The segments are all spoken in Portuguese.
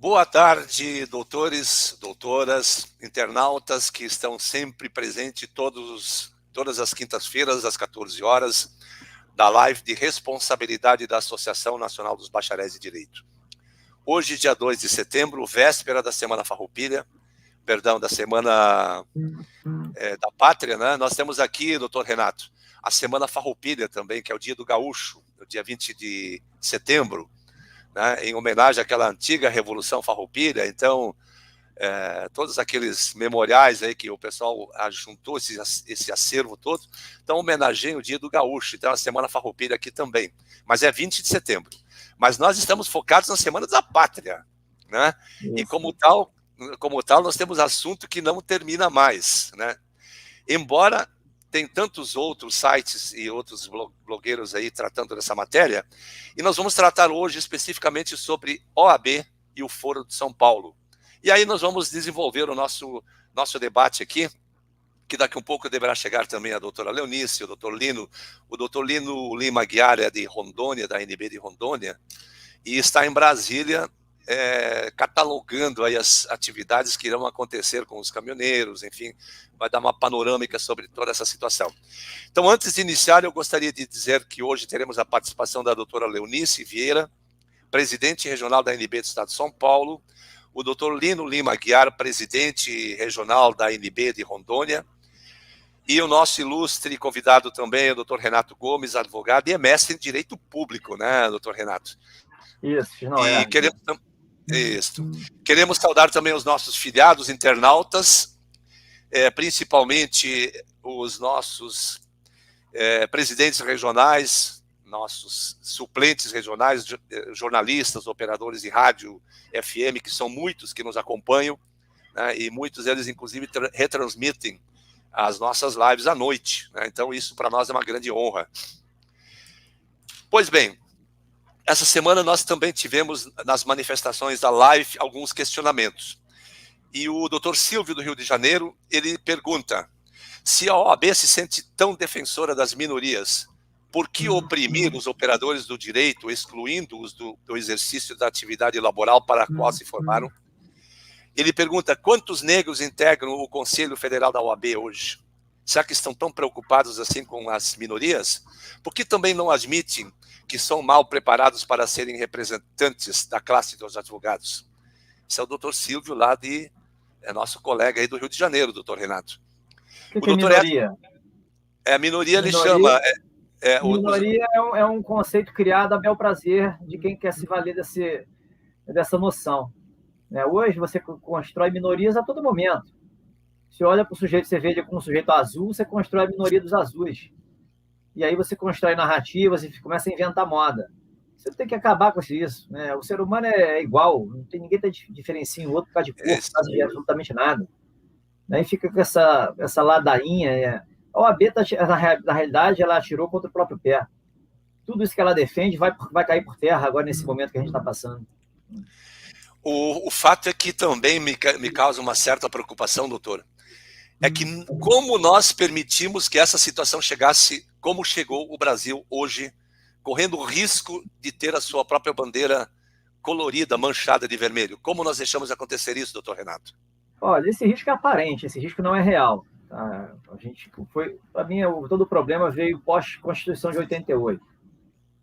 Boa tarde, doutores, doutoras, internautas que estão sempre presentes todas as quintas-feiras, às 14 horas, da live de responsabilidade da Associação Nacional dos Bacharéis de Direito. Hoje, dia 2 de setembro, véspera da Semana Farroupilha, da Semana da Pátria, né? Nós temos aqui, doutor Renato, a Semana Farroupilha também, que é o dia do gaúcho, o dia 20 de setembro, né, em homenagem àquela antiga Revolução Farroupilha. Então, todos aqueles memoriais aí que o pessoal juntou, esse acervo todo, então homenageiam o dia do gaúcho, então a Semana Farroupilha aqui também, mas é 20 de setembro. Mas nós estamos focados na Semana da Pátria, né? E como tal, nós temos assunto que não termina mais, né? Embora tem tantos outros sites e outros blogueiros aí tratando dessa matéria, e nós vamos tratar hoje especificamente sobre OAB e o Foro de São Paulo. E aí nós vamos desenvolver o nosso debate aqui, que daqui a um pouco deverá chegar também a doutora Leonice, o doutor Lino Lima Aguiar é de Rondônia, da ANB de Rondônia, e está em Brasília, catalogando aí as atividades que irão acontecer com os caminhoneiros, enfim, vai dar uma panorâmica sobre toda essa situação. Então, antes de iniciar, eu gostaria de dizer que hoje teremos a participação da doutora Leonice Vieira, presidente regional da ANB do Estado de São Paulo, o doutor Lino Lima Aguiar, presidente regional da ANB de Rondônia, e o nosso ilustre convidado também, o doutor Renato Gomes, advogado, e é mestre em Direito Público, né, doutor Renato? Isso, não é. Queremos saudar também os nossos filiados internautas, principalmente os nossos presidentes regionais, nossos suplentes regionais, jornalistas, operadores de rádio FM, que são muitos que nos acompanham, né, e muitos deles, inclusive, retransmitem as nossas lives à noite, né? Então, isso para nós é uma grande honra. Pois bem, essa semana nós também tivemos nas manifestações da live alguns questionamentos. E o doutor Silvio, do Rio de Janeiro, ele pergunta: se a OAB se sente tão defensora das minorias, por que oprimir os operadores do direito, excluindo-os do exercício da atividade laboral para a qual se formaram? Ele pergunta: quantos negros integram o Conselho Federal da OAB hoje? Será que estão tão preocupados assim com as minorias? Por que também não admitem que são mal preparados para serem representantes da classe dos advogados? Esse é o doutor Silvio, lá nosso colega aí do Rio de Janeiro, doutor Renato. O que é minoria? Minoria ele chama... Minoria é um conceito criado a bel prazer de quem quer se valer dessa noção. Hoje você constrói minorias a todo momento. Você olha para o sujeito, você vê ele como um sujeito azul, você constrói a minoria dos azuis. E aí você constrói narrativas e começa a inventar moda. Você tem que acabar com isso, né? O ser humano é igual, não tem ninguém que diferencia o outro por causa de cor, por causa de absolutamente nada. Aí fica com essa ladainha. A OAB, na realidade, ela atirou contra o próprio pé. Tudo isso que ela defende vai cair por terra agora, nesse momento que a gente está passando. O fato é que também me causa uma certa preocupação, doutor, é que como nós permitimos que essa situação chegasse como chegou o Brasil hoje, correndo o risco de ter a sua própria bandeira colorida, manchada de vermelho. Como nós deixamos acontecer isso, doutor Renato? Olha, esse risco é aparente, esse risco não é real. Tá? Para mim, todo o problema veio pós-Constituição de 88.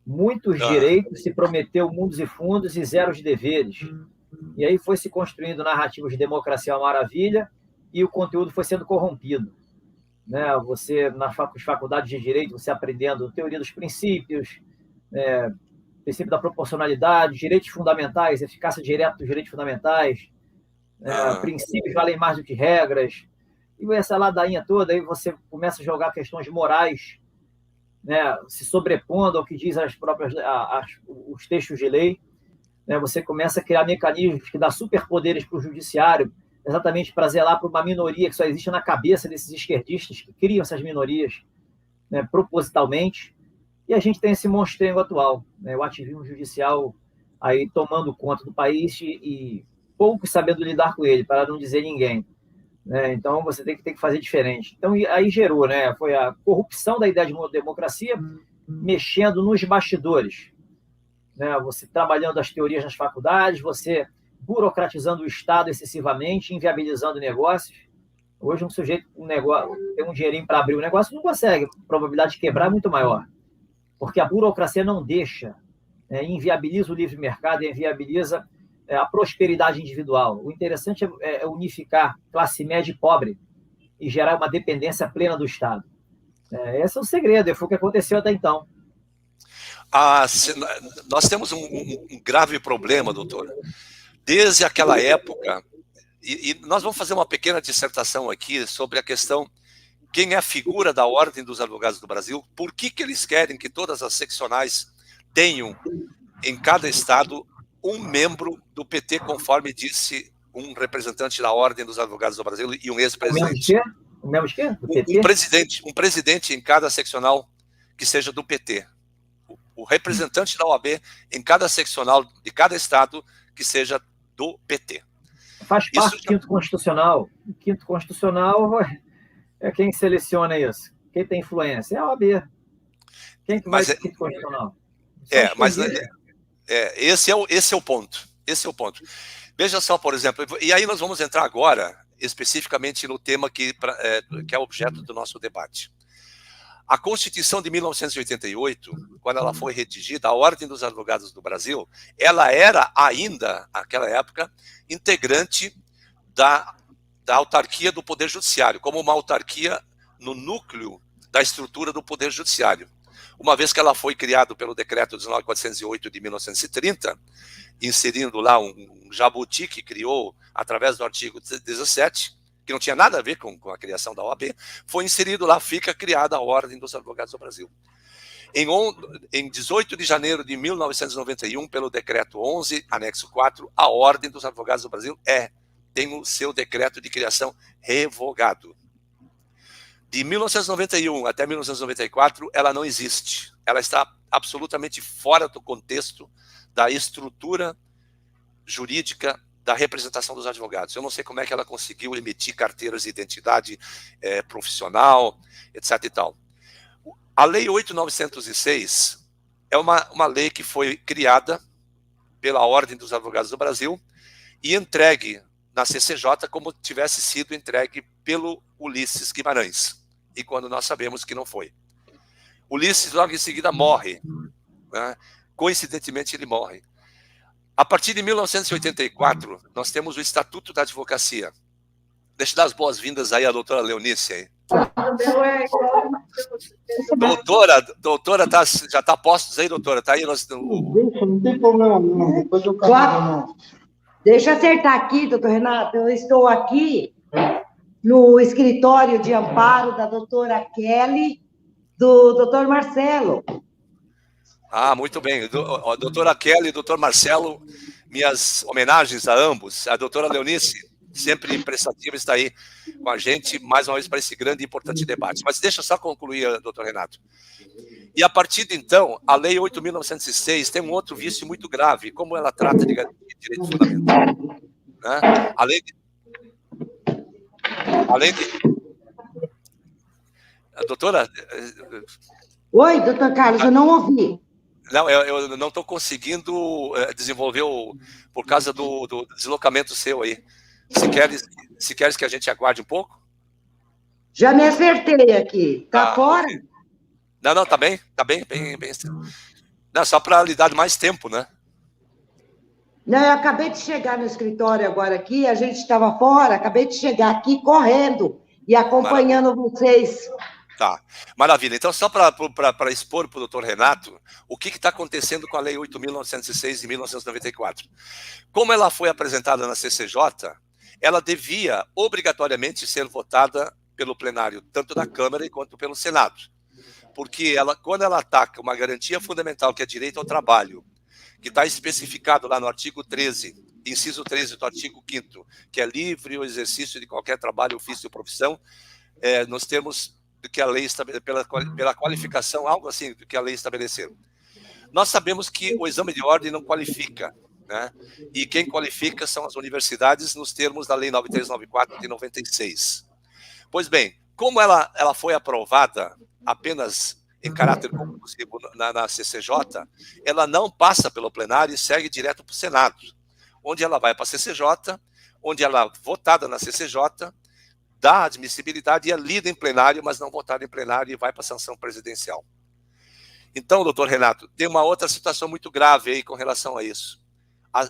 Muitos direitos se prometeu mundos e fundos e zero de deveres. E aí foi se construindo narrativas de democracia uma maravilha e o conteúdo foi sendo corrompido. Né? Você, nas faculdades de direito, você aprendendo teoria dos princípios, princípio da proporcionalidade, direitos fundamentais, eficácia direta dos direitos fundamentais, princípios valem mais do que regras, e essa ladainha toda, aí você começa a jogar questões morais, né, se sobrepondo ao que diz os textos de lei, né, você começa a criar mecanismos que dão superpoderes para o judiciário, exatamente para zelar por uma minoria que só existe na cabeça desses esquerdistas que criam essas minorias, né, propositalmente, e a gente tem esse monstrengo atual, né, o ativismo judicial aí tomando conta do país e poucos sabendo lidar com ele, para não dizer ninguém. Né? Então, você tem que fazer diferente. Então, aí gerou, né? Foi a corrupção da ideia de democracia mexendo nos bastidores. Né? Você trabalhando as teorias nas faculdades, você burocratizando o Estado excessivamente, inviabilizando negócios. Hoje, um sujeito tem um dinheirinho para abrir um negócio, não consegue. A probabilidade de quebrar é muito maior, porque a burocracia não deixa, inviabiliza o livre mercado, inviabiliza a prosperidade individual. O interessante é unificar classe média e pobre e gerar uma dependência plena do Estado. Esse é o segredo, e foi o que aconteceu até então. Nós temos um grave problema, doutor. Desde aquela época, e nós vamos fazer uma pequena dissertação aqui sobre a questão, quem é a figura da Ordem dos Advogados do Brasil, por que eles querem que todas as seccionais tenham, em cada estado, um membro do PT, conforme disse um representante da Ordem dos Advogados do Brasil e um ex-presidente. O membro de quê? Do PT? Um presidente em cada seccional que seja do PT. O representante da OAB em cada seccional de cada estado que seja do PT. Faz parte do quinto constitucional. O quinto constitucional é quem seleciona isso. Quem tem influência é a OAB. Quem que vai para o quinto constitucional? Esse é o ponto. Esse é o ponto. Veja só, por exemplo, e aí nós vamos entrar agora especificamente no tema que é objeto do nosso debate. A Constituição de 1988, quando ela foi redigida, a Ordem dos Advogados do Brasil, ela era ainda, naquela época, integrante da autarquia do Poder Judiciário, como uma autarquia no núcleo da estrutura do Poder Judiciário. Uma vez que ela foi criada pelo Decreto 19.408 de 1930, inserindo lá um jabuti que criou, através do artigo 17, que não tinha nada a ver com a criação da OAB, foi inserido lá, fica criada a Ordem dos Advogados do Brasil. Em 18 de janeiro de 1991, pelo Decreto 11, anexo 4, a Ordem dos Advogados do Brasil tem o seu decreto de criação revogado. De 1991 até 1994, ela não existe. Ela está absolutamente fora do contexto da estrutura jurídica da representação dos advogados. Eu não sei como é que ela conseguiu emitir carteiras de identidade profissional, etc. e tal. A Lei 8.906 é uma lei que foi criada pela Ordem dos Advogados do Brasil e entregue na CCJ como tivesse sido entregue pelo Ulisses Guimarães, e quando nós sabemos que não foi. Ulisses logo em seguida morre, né? Coincidentemente ele morre. A partir de 1984, nós temos o Estatuto da Advocacia. Deixa eu dar as boas-vindas aí à doutora Leonice. Aí. Doutora já está postos aí, doutora? Está aí? Não tem problema não, depois eu carrego. Deixa eu acertar aqui, doutor Renato, eu estou aqui no escritório de amparo da doutora Kelly, do doutor Marcelo. Ah, muito bem. Doutora Kelly e doutor Marcelo, minhas homenagens a ambos. A doutora Leonice, sempre prestativa, está aí com a gente, mais uma vez, para esse grande e importante debate. Mas deixa eu só concluir, doutor Renato. E a partir de então, a Lei 8.906 tem um outro vício muito grave, como ela trata de direito fundamental. Né? Além de... Doutora? Oi, doutor Carlos, eu não ouvi. Não, eu não estou conseguindo desenvolver por causa do deslocamento seu aí. Se queres que a gente aguarde um pouco? Já me acertei aqui. Tá fora? Okay. Não, tá bem. Não, só para lhe dar mais tempo, né? Não, eu acabei de chegar no escritório agora aqui, a gente estava fora, acabei de chegar aqui correndo e acompanhando vocês. Tá, maravilha. Então, só para expor para o doutor Renato, o que está acontecendo com a Lei 8.906 de 1994. Como ela foi apresentada na CCJ, ela devia obrigatoriamente ser votada pelo plenário, tanto da Câmara quanto pelo Senado. Porque quando ela ataca uma garantia fundamental, que é direito ao trabalho, que está especificado lá no artigo 13, inciso 13 do artigo 5º, que é livre o exercício de qualquer trabalho, ofício ou profissão, nos termos do que a lei pela qualificação, algo assim do que a lei estabeleceu. Nós sabemos que o exame de ordem não qualifica, né? E quem qualifica são as universidades nos termos da Lei 9394 de 96. Pois bem, como ela foi aprovada apenas em caráter conclusivo na CCJ, ela não passa pelo plenário e segue direto para o Senado. onde ela vai para a CCJ, onde ela, votada na CCJ, dá admissibilidade e é lida em plenário, mas não votada em plenário e vai para a sanção presidencial. Então, doutor Renato, tem uma outra situação muito grave aí com relação a isso. A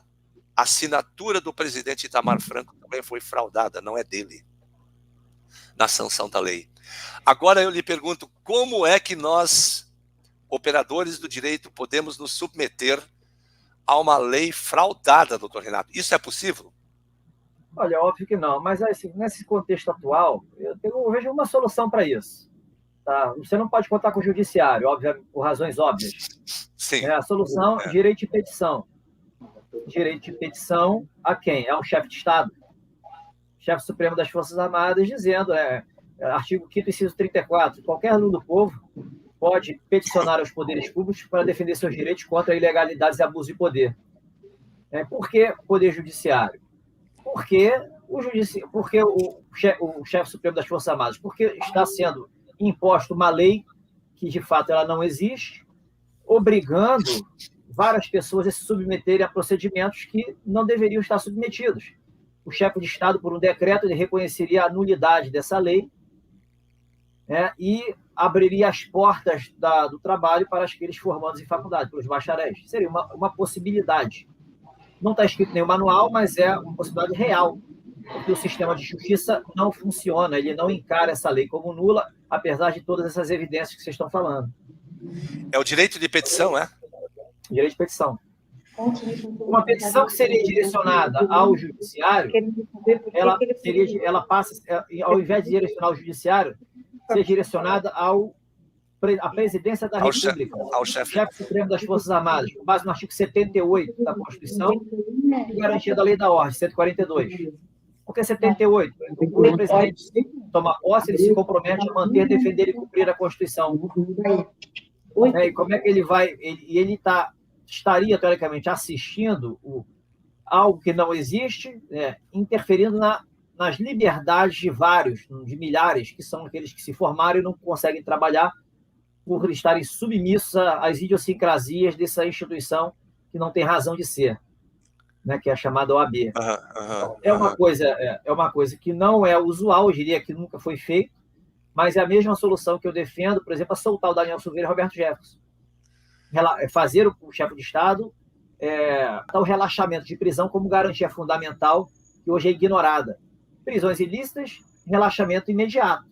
assinatura do presidente Itamar Franco também foi fraudada, não é dele, na sanção da lei. Agora eu lhe pergunto, como é que nós, operadores do direito, podemos nos submeter a uma lei fraudada, doutor Renato? Isso é possível? Olha, óbvio que não, mas assim, nesse contexto atual, eu vejo uma solução para isso. Tá? Você não pode contar com o judiciário, óbvio, por razões óbvias. Sim. A solução, direito de petição. Direito de petição a quem? É o chefe de Estado, chefe supremo das Forças Armadas, dizendo, artigo 5º, inciso 34, qualquer aluno do povo pode peticionar aos poderes públicos para defender seus direitos contra ilegalidades e abuso de poder. Por que poder judiciário? Porque o chefe supremo das Forças Armadas, porque está sendo imposta uma lei que, de fato, ela não existe, obrigando várias pessoas a se submeterem a procedimentos que não deveriam estar submetidos. O chefe de Estado, por um decreto, ele reconheceria a nulidade dessa lei, e abriria as portas do trabalho para aqueles formandos em faculdade, pelos bacharéis. Seria uma possibilidade. Não está escrito em nenhum manual, mas é uma possibilidade real, porque o sistema de justiça não funciona, ele não encara essa lei como nula, apesar de todas essas evidências que vocês estão falando. É o direito de petição, é? Direito de petição. Uma petição que seria direcionada ao judiciário, ela passa, ao invés de direcionar ao judiciário, ser direcionada à presidência da República, ao chefe supremo das Forças Armadas, com base no artigo 78 da Constituição e garantia da Lei da Ordem, 142. Por que 78? O presidente toma posse, ele se compromete a manter, defender e cumprir a Constituição. E como é que ele vai... Ele estaria, teoricamente, assistindo algo que não existe, interferindo nas liberdades de vários, de milhares, que são aqueles que se formaram e não conseguem trabalhar por estarem submissos às idiosincrasias dessa instituição que não tem razão de ser, que é a chamada OAB. É uma coisa que não é usual, eu diria que nunca foi feito, mas é a mesma solução que eu defendo, por exemplo, a soltar o Daniel Silveira e Roberto Jefferson. Fazer o chefe de Estado dar o relaxamento de prisão como garantia fundamental, que hoje é ignorada. Prisões ilícitas, relaxamento imediato.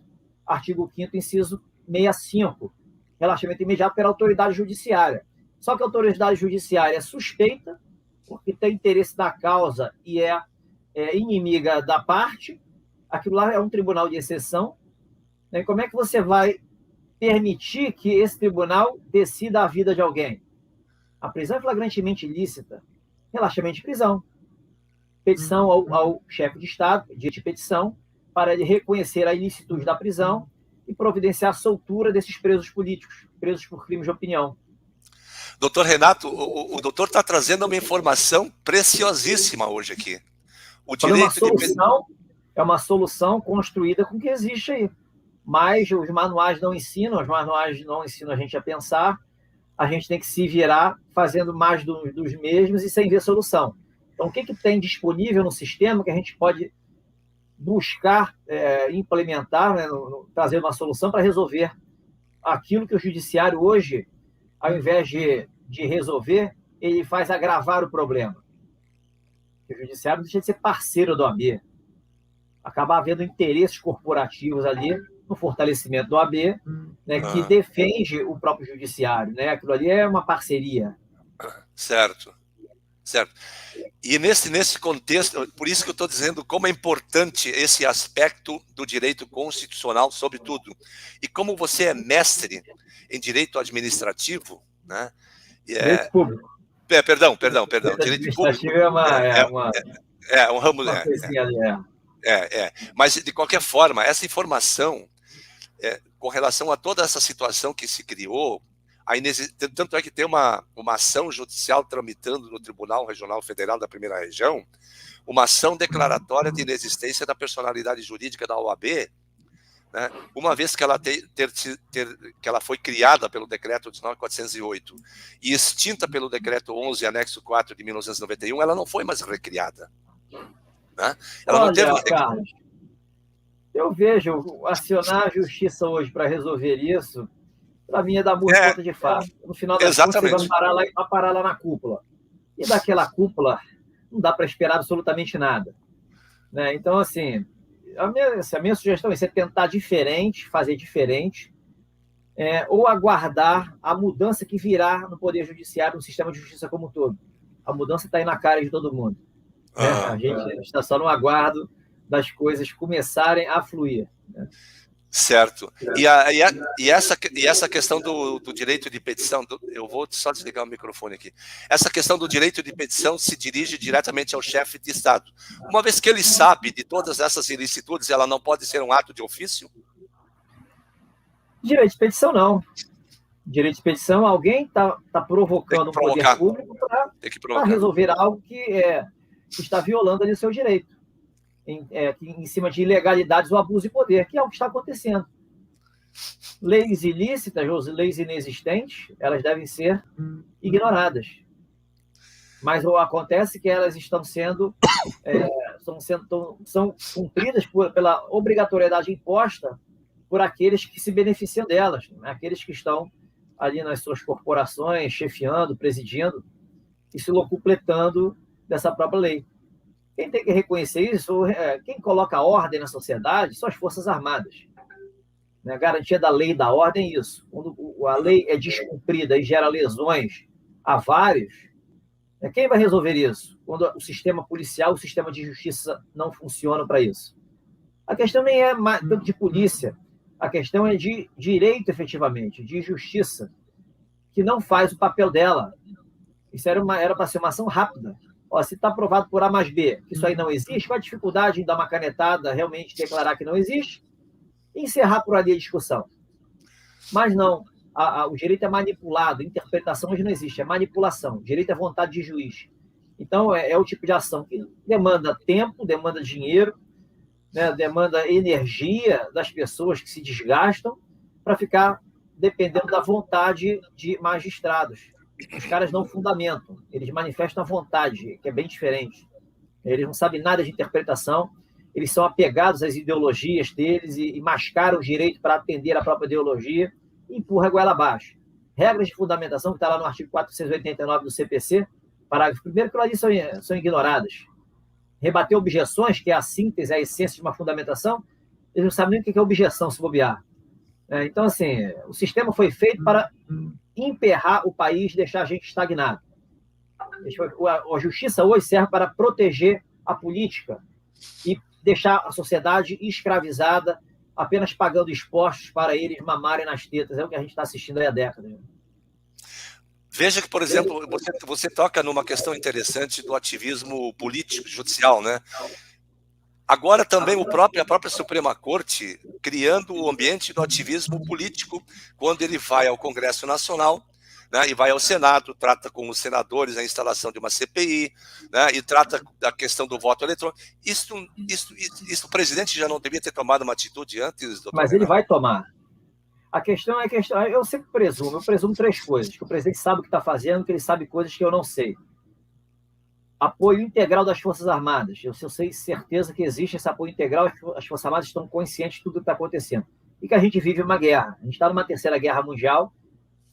Artigo 5º, inciso 65. Relaxamento imediato pela autoridade judiciária. Só que a autoridade judiciária é suspeita, porque tem interesse na causa e é inimiga da parte. Aquilo lá é um tribunal de exceção. E como é que você vai permitir que esse tribunal decida a vida de alguém? A prisão é flagrantemente ilícita. Relaxamento de prisão. Petição ao chefe de Estado, direito de petição, para ele reconhecer a ilicitude da prisão e providenciar a soltura desses presos políticos, presos por crimes de opinião. Doutor Renato, o doutor está trazendo uma informação preciosíssima hoje aqui. O direito é uma solução construída com o que existe aí. Mas os manuais não ensinam a gente a pensar, a gente tem que se virar fazendo mais dos mesmos e sem ver solução. Então, o que tem disponível no sistema que a gente pode buscar implementar, trazer uma solução para resolver aquilo que o judiciário hoje, ao invés de resolver, ele faz agravar o problema. O judiciário deixa de ser parceiro do OAB. Acaba havendo interesses corporativos ali no fortalecimento do OAB, que defende o próprio judiciário. Aquilo ali é uma parceria. Certo. E nesse contexto, por isso que eu estou dizendo como é importante esse aspecto do direito constitucional, sobretudo. E como você é mestre em direito administrativo, direito público. Perdão. Direito público é um ramo. Mas, de qualquer forma, essa informação, com relação a toda essa situação que se criou, tanto é que tem uma ação judicial tramitando no Tribunal Regional Federal da Primeira Região, uma ação declaratória de inexistência da personalidade jurídica da OAB, né, uma vez que ela, que ela foi criada pelo decreto 19.408 e extinta pelo decreto 11, anexo 4 de 1991, ela não foi mais recriada. Né? Ela não teve uma... Carlos, eu vejo acionar a justiça hoje para resolver isso, para mim é dar muito conta de fato. No final das contas, você vai parar lá na cúpula. E daquela cúpula não dá para esperar absolutamente nada. Né? Então, assim, a minha sugestão é você tentar diferente, fazer diferente, ou aguardar a mudança que virá no Poder Judiciário, no sistema de justiça como um todo. A mudança está aí na cara de todo mundo. Né? A gente está só no aguardo das coisas começarem a fluir. Né? Certo. E essa questão do direito de petição, eu vou só desligar o microfone aqui. Essa questão do direito de petição se dirige diretamente ao chefe de Estado. Uma vez que ele sabe de todas essas ilicitudes, ela não pode ser um ato de ofício? Direito de petição, não. Direito de petição, alguém está provocando o poder público para resolver algo que está violando ali o seu direito. Em cima de ilegalidades ou abuso de poder, que é o que está acontecendo. Leis ilícitas ou leis inexistentes, elas devem ser ignoradas. Mas acontece que elas estão sendo são cumpridas pela obrigatoriedade imposta por aqueles que se beneficiam delas, né? Aqueles que estão ali nas suas corporações, chefiando, presidindo e se locupletando dessa própria lei. Quem tem que reconhecer isso, quem coloca ordem na sociedade, são as Forças Armadas. A garantia da lei e da ordem é isso. Quando a lei é descumprida e gera lesões a vários, quem vai resolver isso? Quando o sistema policial, o sistema de justiça não funcionam para isso. A questão nem é tanto de polícia, a questão é de direito, efetivamente, de justiça, que não faz o papel dela. Isso era para ser uma ação rápida. Se está aprovado por A mais B, que isso aí não existe, qual a dificuldade em dar uma canetada, realmente declarar que não existe, e encerrar por ali a discussão. Mas não, o direito é manipulado, interpretação hoje não existe, é manipulação, o direito é vontade de juiz. Então, é o tipo de ação que demanda tempo, demanda dinheiro, né, demanda energia das pessoas que se desgastam para ficar dependendo da vontade de magistrados. Os caras não fundamentam, eles manifestam a vontade, que é bem diferente. Eles não sabem nada de interpretação, eles são apegados às ideologias deles e mascaram o direito para atender a própria ideologia e empurra a goela abaixo. Regras de fundamentação, que está lá no artigo 489 do CPC, parágrafo 1º, que lá são ignoradas. Rebater objeções, que é a síntese, a essência de uma fundamentação, eles não sabem nem o que é objeção, se bobear. Então, assim, o sistema foi feito para emperrar o país, deixar a gente estagnado. A justiça hoje serve para proteger a política e deixar a sociedade escravizada, apenas pagando impostos para eles mamarem nas tetas. É o que a gente está assistindo aí há décadas. Veja que, por exemplo, você toca numa questão interessante do ativismo político, judicial, né? Agora também a própria Suprema Corte criando o ambiente do ativismo político, quando ele vai ao Congresso Nacional, né, e vai ao Senado, trata com os senadores a instalação de uma CPI, né, e trata da questão do voto eletrônico. Isso o presidente já não devia ter tomado uma atitude antes, doutor? Mas ele vai tomar. A questão, eu sempre presumo 3 coisas, que o presidente sabe o que está fazendo, que ele sabe coisas que eu não sei. Apoio integral das Forças Armadas. Eu sei certeza que existe esse apoio integral, as Forças Armadas estão conscientes de tudo que está acontecendo. E que a gente vive uma guerra. A gente está numa 3ª guerra mundial,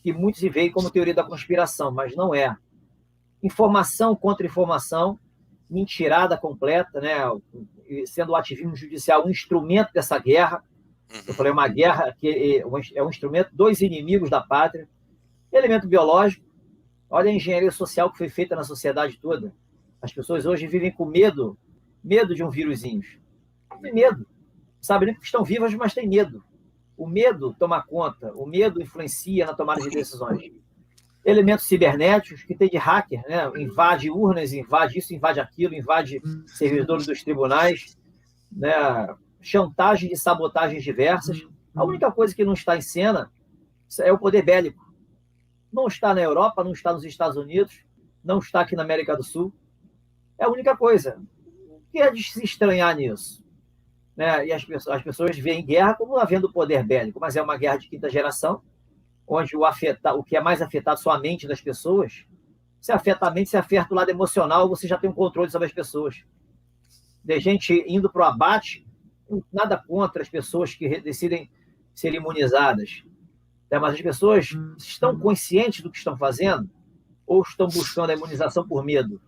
que muitos veem como teoria da conspiração, mas não é. Informação contra informação, mentirada completa, né? Sendo o ativismo judicial um instrumento dessa guerra. Eu falei, uma guerra que é um instrumento dos inimigos da pátria. Elemento biológico. Olha a engenharia social que foi feita na sociedade toda. As pessoas hoje vivem com medo de um vírusinho. Tem medo. Sabem nem que estão vivas, mas tem medo. O medo toma conta, o medo influencia na tomada de decisões. Elementos cibernéticos, que tem de hacker, né? Invade urnas, invade isso, invade aquilo, invade servidores dos tribunais, né? Chantagem e sabotagens diversas. A única coisa que não está em cena é o poder bélico. Não está na Europa, não está nos Estados Unidos, não está aqui na América do Sul. É a única coisa. O que é de se estranhar nisso? né? E as pessoas veem guerra como havendo poder bélico, mas é uma guerra de quinta geração, onde o que é mais afetado só a mente das pessoas. Se afeta a mente, se afeta o lado emocional, você já tem um controle sobre as pessoas. De gente indo para o abate, nada contra as pessoas que decidem ser imunizadas. Mas as pessoas estão conscientes do que estão fazendo ou estão buscando a imunização por medo?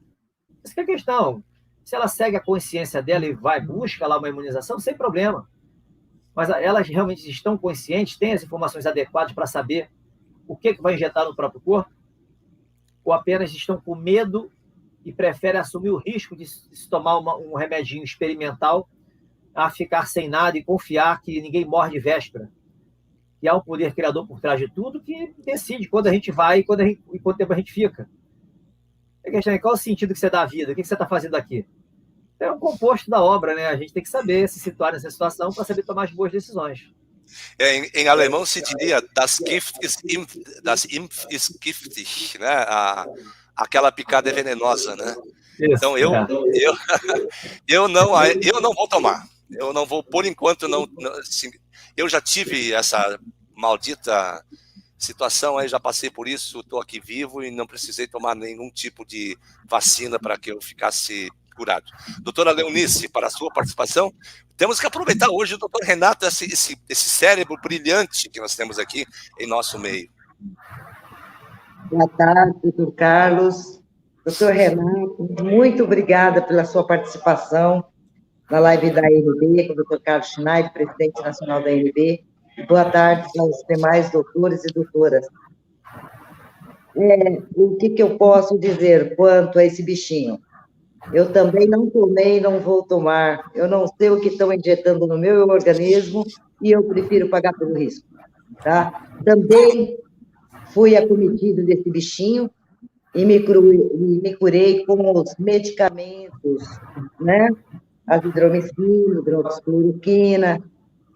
Essa é a questão. Se ela segue a consciência dela e busca lá uma imunização, sem problema. Mas elas realmente estão conscientes, têm as informações adequadas para saber o que vai injetar no próprio corpo? Ou apenas estão com medo e preferem assumir o risco de se tomar um remedinho experimental a ficar sem nada e confiar que ninguém morre de véspera? E há um poder criador por trás de tudo que decide quando a gente vai e quanto tempo a gente fica. A questão é qual o sentido que você dá à vida? O que você está fazendo aqui? É um composto da obra, né? A gente tem que saber se situar nessa situação para saber tomar as boas decisões. Em alemão se diria, das Impf ist giftig, né? Aquela picada é venenosa, né? Isso, então eu não vou tomar. Eu não vou, por enquanto, não assim, eu já tive essa maldita situação, aí já passei por isso, estou aqui vivo e não precisei tomar nenhum tipo de vacina para que eu ficasse curado. Doutora Leonice, para a sua participação, temos que aproveitar hoje o doutor Renato, esse cérebro brilhante que nós temos aqui em nosso meio. Boa tarde, doutor Carlos. Doutor Renato, muito obrigada pela sua participação na live da ANB, com o doutor Carlos Schneider, presidente nacional da ANB. Boa tarde aos demais doutores e doutoras. O que eu posso dizer quanto a esse bichinho? Eu também não tomei, não vou tomar. Eu não sei o que estão injetando no meu organismo e eu prefiro pagar pelo risco. Tá? Também fui acometido desse bichinho e me curei com os medicamentos, né? Azithromicina, hidroxicloroquina,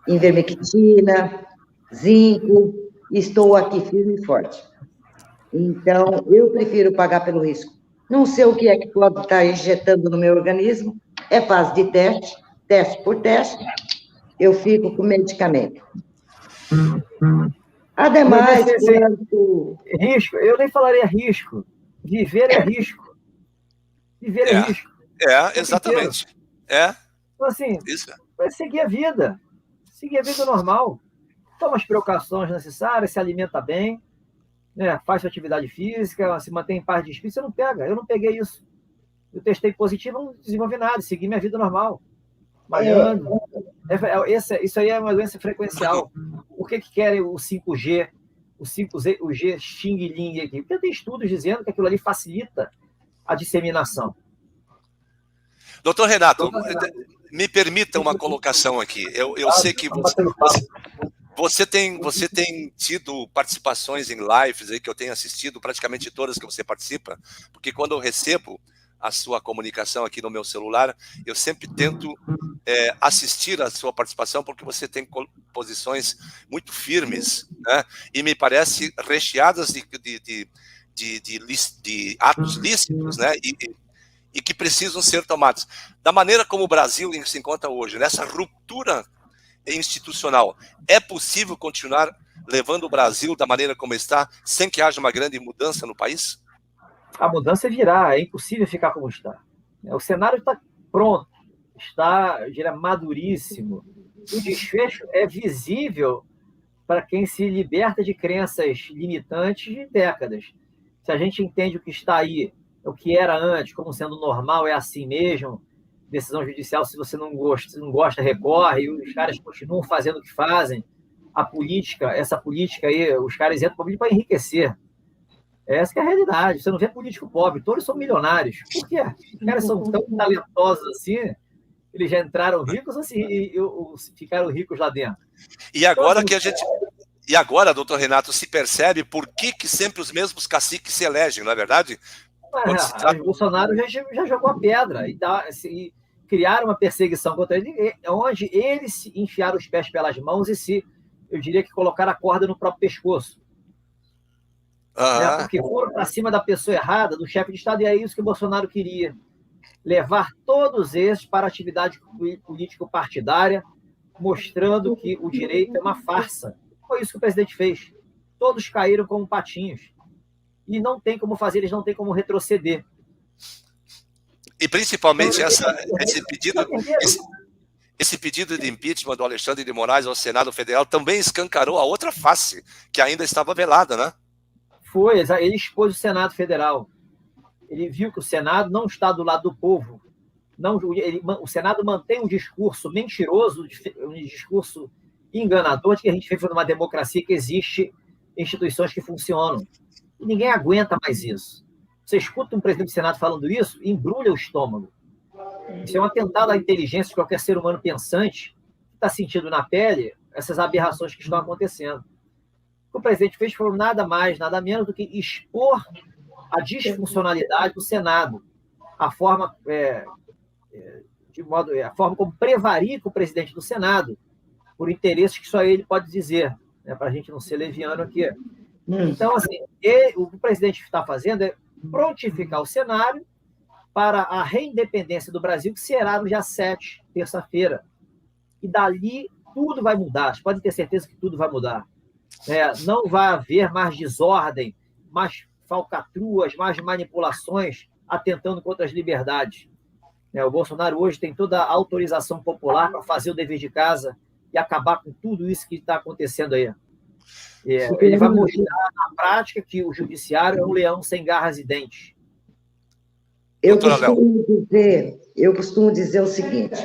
ivermectina, zinco. Estou aqui firme e forte. Então, eu prefiro pagar pelo risco. Não sei o que é que pode estar injetando no meu organismo, é fase de teste por teste, eu fico com medicamento. Ademais, risco, eu nem falaria risco. Viver é risco. Viver é risco. Exatamente. Então, assim, vai seguir a vida. Seguir a vida normal. Toma as precauções necessárias, se alimenta bem, né? Faz sua atividade física, se mantém em paz de espírito, você não pega. Eu não peguei isso. Eu testei positivo, não desenvolvi nada, segui minha vida normal. Malhando. Isso aí é uma doença frequencial. Por que querem o 5G, o G Xing Ling aqui? Porque tem estudos dizendo que aquilo ali facilita a disseminação. Doutor Renato, me permita uma colocação aqui. Eu sei que você tem tido participações em lives aí que eu tenho assistido, praticamente todas que você participa, porque quando eu recebo a sua comunicação aqui no meu celular, eu sempre tento assistir a sua participação, porque você tem posições muito firmes, né? E me parece recheadas de atos lícitos, né? E que precisam ser tomados. Da maneira como o Brasil se encontra hoje, nessa ruptura institucional, é possível continuar levando o Brasil da maneira como está, sem que haja uma grande mudança no país? A mudança virá, é impossível ficar como está. O cenário está pronto, está maduríssimo. O desfecho é visível para quem se liberta de crenças limitantes de décadas. Se a gente entende o que está aí, o que era antes, como sendo normal, é assim mesmo, decisão judicial, se você não gosta, recorre, e os caras continuam fazendo o que fazem. A política, essa política aí, os caras entram para enriquecer. Essa que é a realidade. Você não vê político pobre, todos são milionários. Por quê? Os caras são tão talentosos assim, eles já entraram ricos assim, e ficaram ricos lá dentro. E agora E agora, doutor Renato, se percebe por que sempre os mesmos caciques se elegem, não é verdade? O Bolsonaro já jogou a pedra e criaram uma perseguição contra ele, onde eles se enfiaram os pés pelas mãos e eu diria que colocaram a corda no próprio pescoço. Porque foram para cima da pessoa errada, do chefe de Estado, e é isso que o Bolsonaro queria. levar todos esses para a atividade político-partidária, mostrando que o direito é uma farsa. Foi isso que o presidente fez. Todos caíram como patinhos. E não tem como fazer, eles não têm como retroceder. E principalmente esse pedido de impeachment do Alexandre de Moraes ao Senado Federal também escancarou a outra face, que ainda estava velada, né? Foi, ele expôs o Senado Federal. Ele viu que o Senado não está do lado do povo. Não, o Senado mantém um discurso mentiroso, um discurso enganador de que a gente vive numa democracia que existe instituições que funcionam. E ninguém aguenta mais isso. Você escuta um presidente do Senado falando isso, embrulha o estômago. Isso é um atentado à inteligência de qualquer ser humano pensante que está sentindo na pele essas aberrações que estão acontecendo. O que o presidente fez foi nada mais, nada menos do que expor a disfuncionalidade do Senado, a forma como prevarica o presidente do Senado por interesses que só ele pode dizer, né, para a gente não ser leviano aqui. Então, assim, o que o presidente está fazendo é prontificar o cenário para a reindependência do Brasil, que será no dia 7, terça-feira. E dali tudo vai mudar, vocês podem ter certeza que tudo vai mudar. Não vai haver mais desordem, mais falcatruas, mais manipulações atentando contra as liberdades. O Bolsonaro hoje tem toda a autorização popular para fazer o dever de casa e acabar com tudo isso que está acontecendo aí. Ele vai mostrar na prática que o judiciário é um leão sem garras e dentes. Eu costumo dizer o seguinte: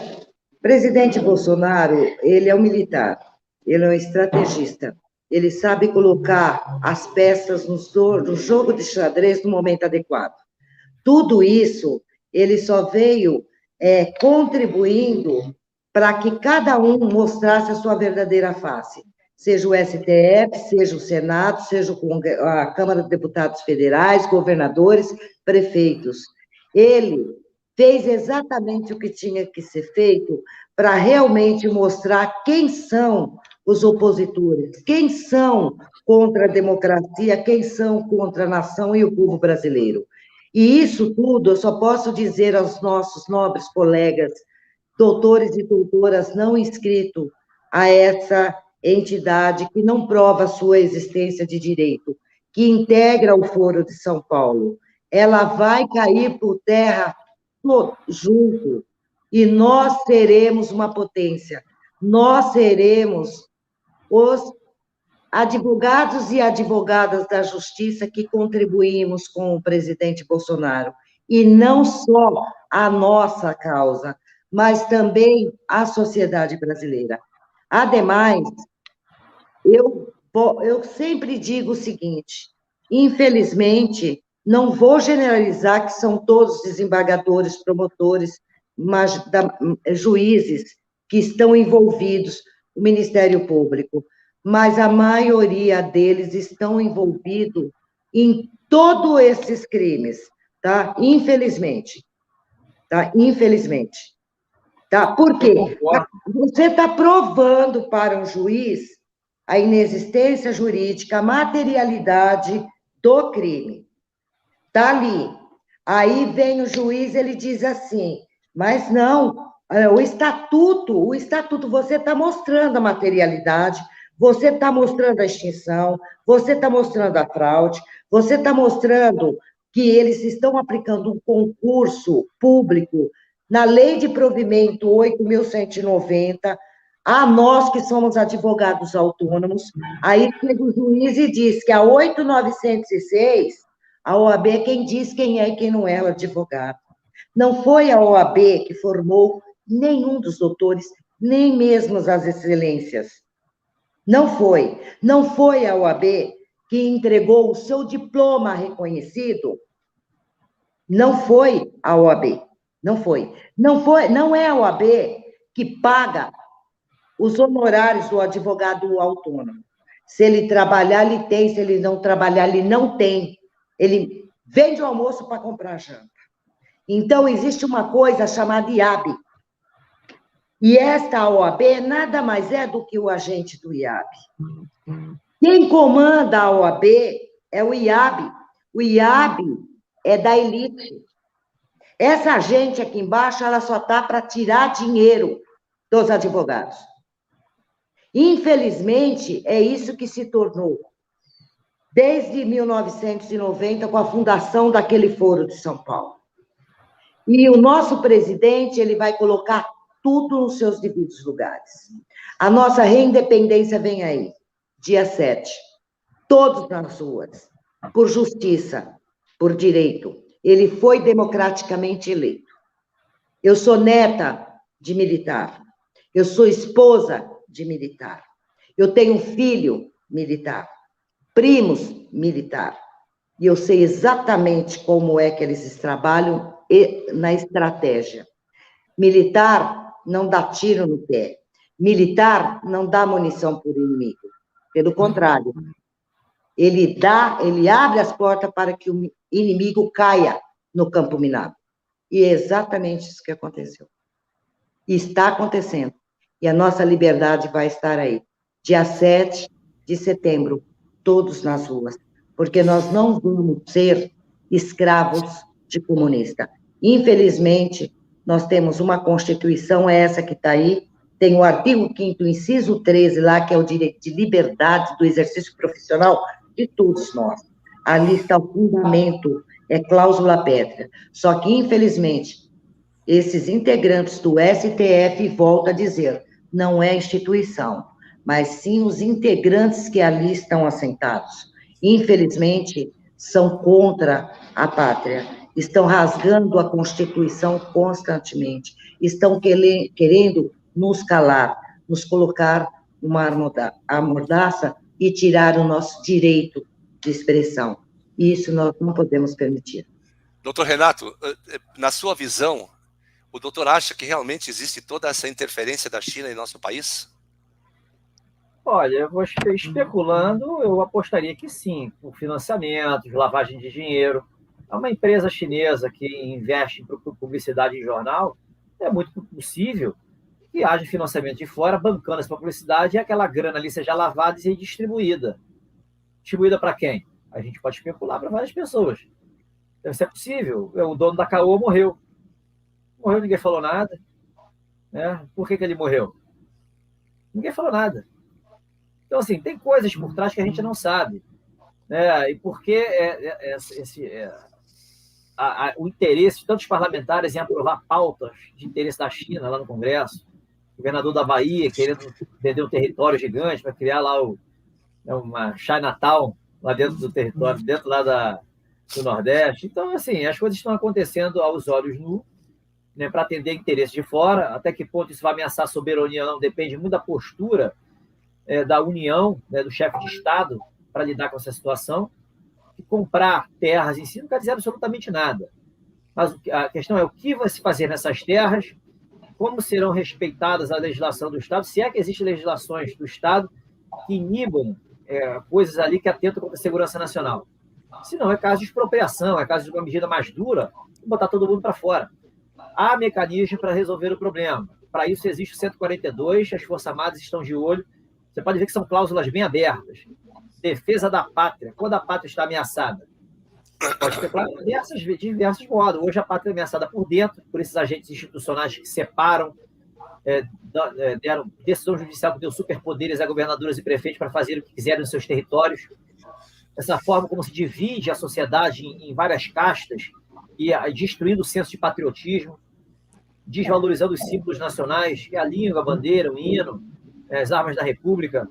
o presidente Bolsonaro, ele é um militar, ele é um estrategista, ele sabe colocar as peças no jogo de xadrez no momento adequado. Tudo isso, ele só veio contribuindo para que cada um mostrasse a sua verdadeira face, seja o STF, seja o Senado, seja a Câmara dos Deputados Federais, governadores, prefeitos. Ele fez exatamente o que tinha que ser feito para realmente mostrar quem são os opositores, quem são contra a democracia, quem são contra a nação e o povo brasileiro. E isso tudo eu só posso dizer aos nossos nobres colegas, doutores e doutoras não inscritos a essa entidade que não prova a sua existência de direito, que integra o Foro de São Paulo. Ela vai cair por terra junto, e nós seremos uma potência, nós seremos os advogados e advogadas da justiça que contribuímos com o presidente Bolsonaro, e não só a nossa causa, mas também a sociedade brasileira. Ademais, eu sempre digo o seguinte: infelizmente, não vou generalizar que são todos desembargadores, promotores, juízes que estão envolvidos no Ministério Público, mas a maioria deles estão envolvidos em todos esses crimes, tá? Infelizmente. Tá? Infelizmente. Tá? Por quê? Você está provando para um juiz a inexistência jurídica, a materialidade do crime. Está ali. Aí vem o juiz, ele diz assim, mas não, o estatuto, você está mostrando a materialidade, você está mostrando a extinção, você está mostrando a fraude, você está mostrando que eles estão aplicando um concurso público na Lei de Provimento 8.190, a nós que somos advogados autônomos. Aí chega o juiz e diz que a 8.906, a OAB é quem diz quem é e quem não é o advogado. Não foi a OAB que formou nenhum dos doutores, nem mesmo as excelências. Não foi. Não foi a OAB que entregou o seu diploma reconhecido. Não foi a OAB. Não foi. Não é a OAB que paga os honorários do advogado autônomo. Se ele trabalhar, ele tem. Se ele não trabalhar, ele não tem. Ele vende o almoço para comprar janta. Então, existe uma coisa chamada IAB. E esta OAB nada mais é do que o agente do IAB. Quem comanda a OAB é o IAB. O IAB é da elite. Essa gente aqui embaixo, ela só está para tirar dinheiro dos advogados. Infelizmente, é isso que se tornou. Desde 1990, com a fundação daquele Foro de São Paulo. E o nosso presidente, ele vai colocar tudo nos seus devidos lugares. A nossa reindependência vem aí, dia 7. Todos nas ruas, por justiça, por direito. Ele foi democraticamente eleito. Eu sou neta de militar. Eu sou esposa de militar. Eu tenho um filho militar. Primos militar. E eu sei exatamente como é que eles trabalham na estratégia. Militar não dá tiro no pé. Militar não dá munição para o inimigo. Pelo contrário, ele abre as portas para que o inimigo caia no campo minado. E é exatamente isso que aconteceu. E está acontecendo. E a nossa liberdade vai estar aí. Dia 7 de setembro, todos nas ruas. Porque nós não vamos ser escravos de comunista. Infelizmente, nós temos uma Constituição, essa que está aí, tem o artigo 5º, inciso 13 lá, que é o direito de liberdade do exercício profissional de todos nós. Ali está o fundamento, é cláusula pétrea. Só que, infelizmente, esses integrantes do STF voltam a dizer, não é instituição, mas sim os integrantes que ali estão assentados. Infelizmente, são contra a pátria, estão rasgando a Constituição constantemente, estão querendo nos calar, nos colocar uma amordaça e tirar o nosso direito de expressão. Isso nós não podemos permitir. Doutor Renato, na sua visão, o doutor acha que realmente existe toda essa interferência da China em nosso país? Olha, eu vou especulando, eu apostaria que sim, por financiamento, lavagem de dinheiro. É uma empresa chinesa que investe em publicidade em jornal, é muito possível que haja financiamento de fora, bancando essa publicidade e aquela grana ali seja lavada e distribuída. Distribuída para quem? A gente pode especular para várias pessoas. Deve ser possível. O dono da Caoa morreu. Morreu, ninguém falou nada. Né? Por que ele morreu? Ninguém falou nada. Então, assim, tem coisas por trás que a gente não sabe. Né? E por que o interesse de tantos parlamentares em aprovar pautas de interesse da China lá no Congresso, o governador da Bahia querendo vender um território gigante para criar lá uma Chinatown lá dentro do território, dentro lá do Nordeste. Então, assim, as coisas estão acontecendo aos olhos nus, né, para atender interesse de fora. Até que ponto isso vai ameaçar a soberania ou não, depende muito da postura da União, né, do chefe de Estado, para lidar com essa situação. E comprar terras em si não quer dizer absolutamente nada. Mas a questão é o que vai se fazer nessas terras, como serão respeitadas a legislação do Estado, se é que existem legislações do Estado que inibam coisas ali que atentam contra a segurança nacional. Se não, é caso de expropriação, é caso de uma medida mais dura, botar todo mundo para fora. Há mecanismo para resolver o problema. Para isso existe o 142, as Forças Armadas estão de olho. Você pode ver que são cláusulas bem abertas. Defesa da pátria. Quando a pátria está ameaçada? Pode especular de diversos modos. Hoje a pátria é ameaçada por dentro, por esses agentes institucionais que separam, deram decisão judicial que deu superpoderes a governadores e prefeitos para fazer o que quiserem nos seus territórios. Essa forma como se divide a sociedade em várias castas e destruindo o senso de patriotismo, desvalorizando os símbolos nacionais, que é a língua, a bandeira, o hino, as armas da República.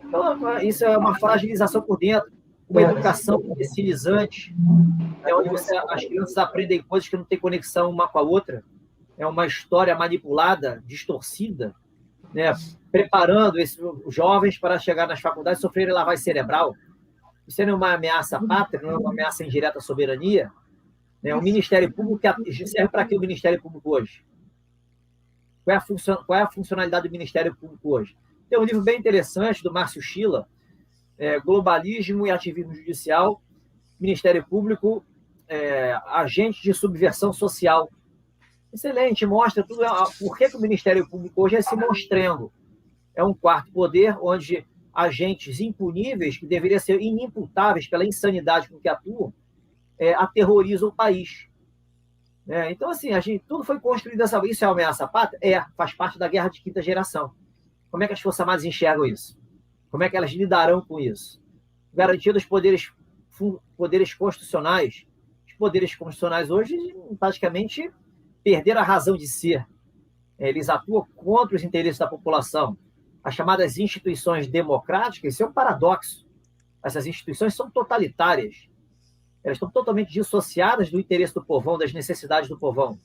Então, isso é uma fragilização por dentro, uma educação imbecilizante, onde as crianças aprendem coisas que não têm conexão uma com a outra, é uma história manipulada, distorcida, né, preparando esses jovens para chegar nas faculdades e sofrerem lavagem cerebral. Isso não é uma ameaça à pátria, não é uma ameaça indireta à soberania. Né? O Ministério Público serve para que o Ministério Público hoje? Qual é a funcionalidade do Ministério Público hoje? Tem um livro bem interessante do Márcio Schiller, Globalismo e Ativismo Judicial, Ministério Público, agente de subversão social. Excelente, mostra tudo. Por que o Ministério Público hoje é esse monstrengo? É um quarto poder onde agentes impuníveis, que deveriam ser inimputáveis pela insanidade com que atuam, aterrorizam o país. Então, assim, tudo foi construído dessa vez. Isso é ameaça à pátria? Faz parte da guerra de quinta geração. Como é que as Forças Armadas enxergam isso? Como é que elas lidarão com isso? Garantia dos poderes constitucionais. Os poderes constitucionais hoje, praticamente, perderam a razão de ser. Eles atuam contra os interesses da população. As chamadas instituições democráticas, isso é um paradoxo. Essas instituições são totalitárias. Elas estão totalmente dissociadas do interesse do povão, das necessidades do povão.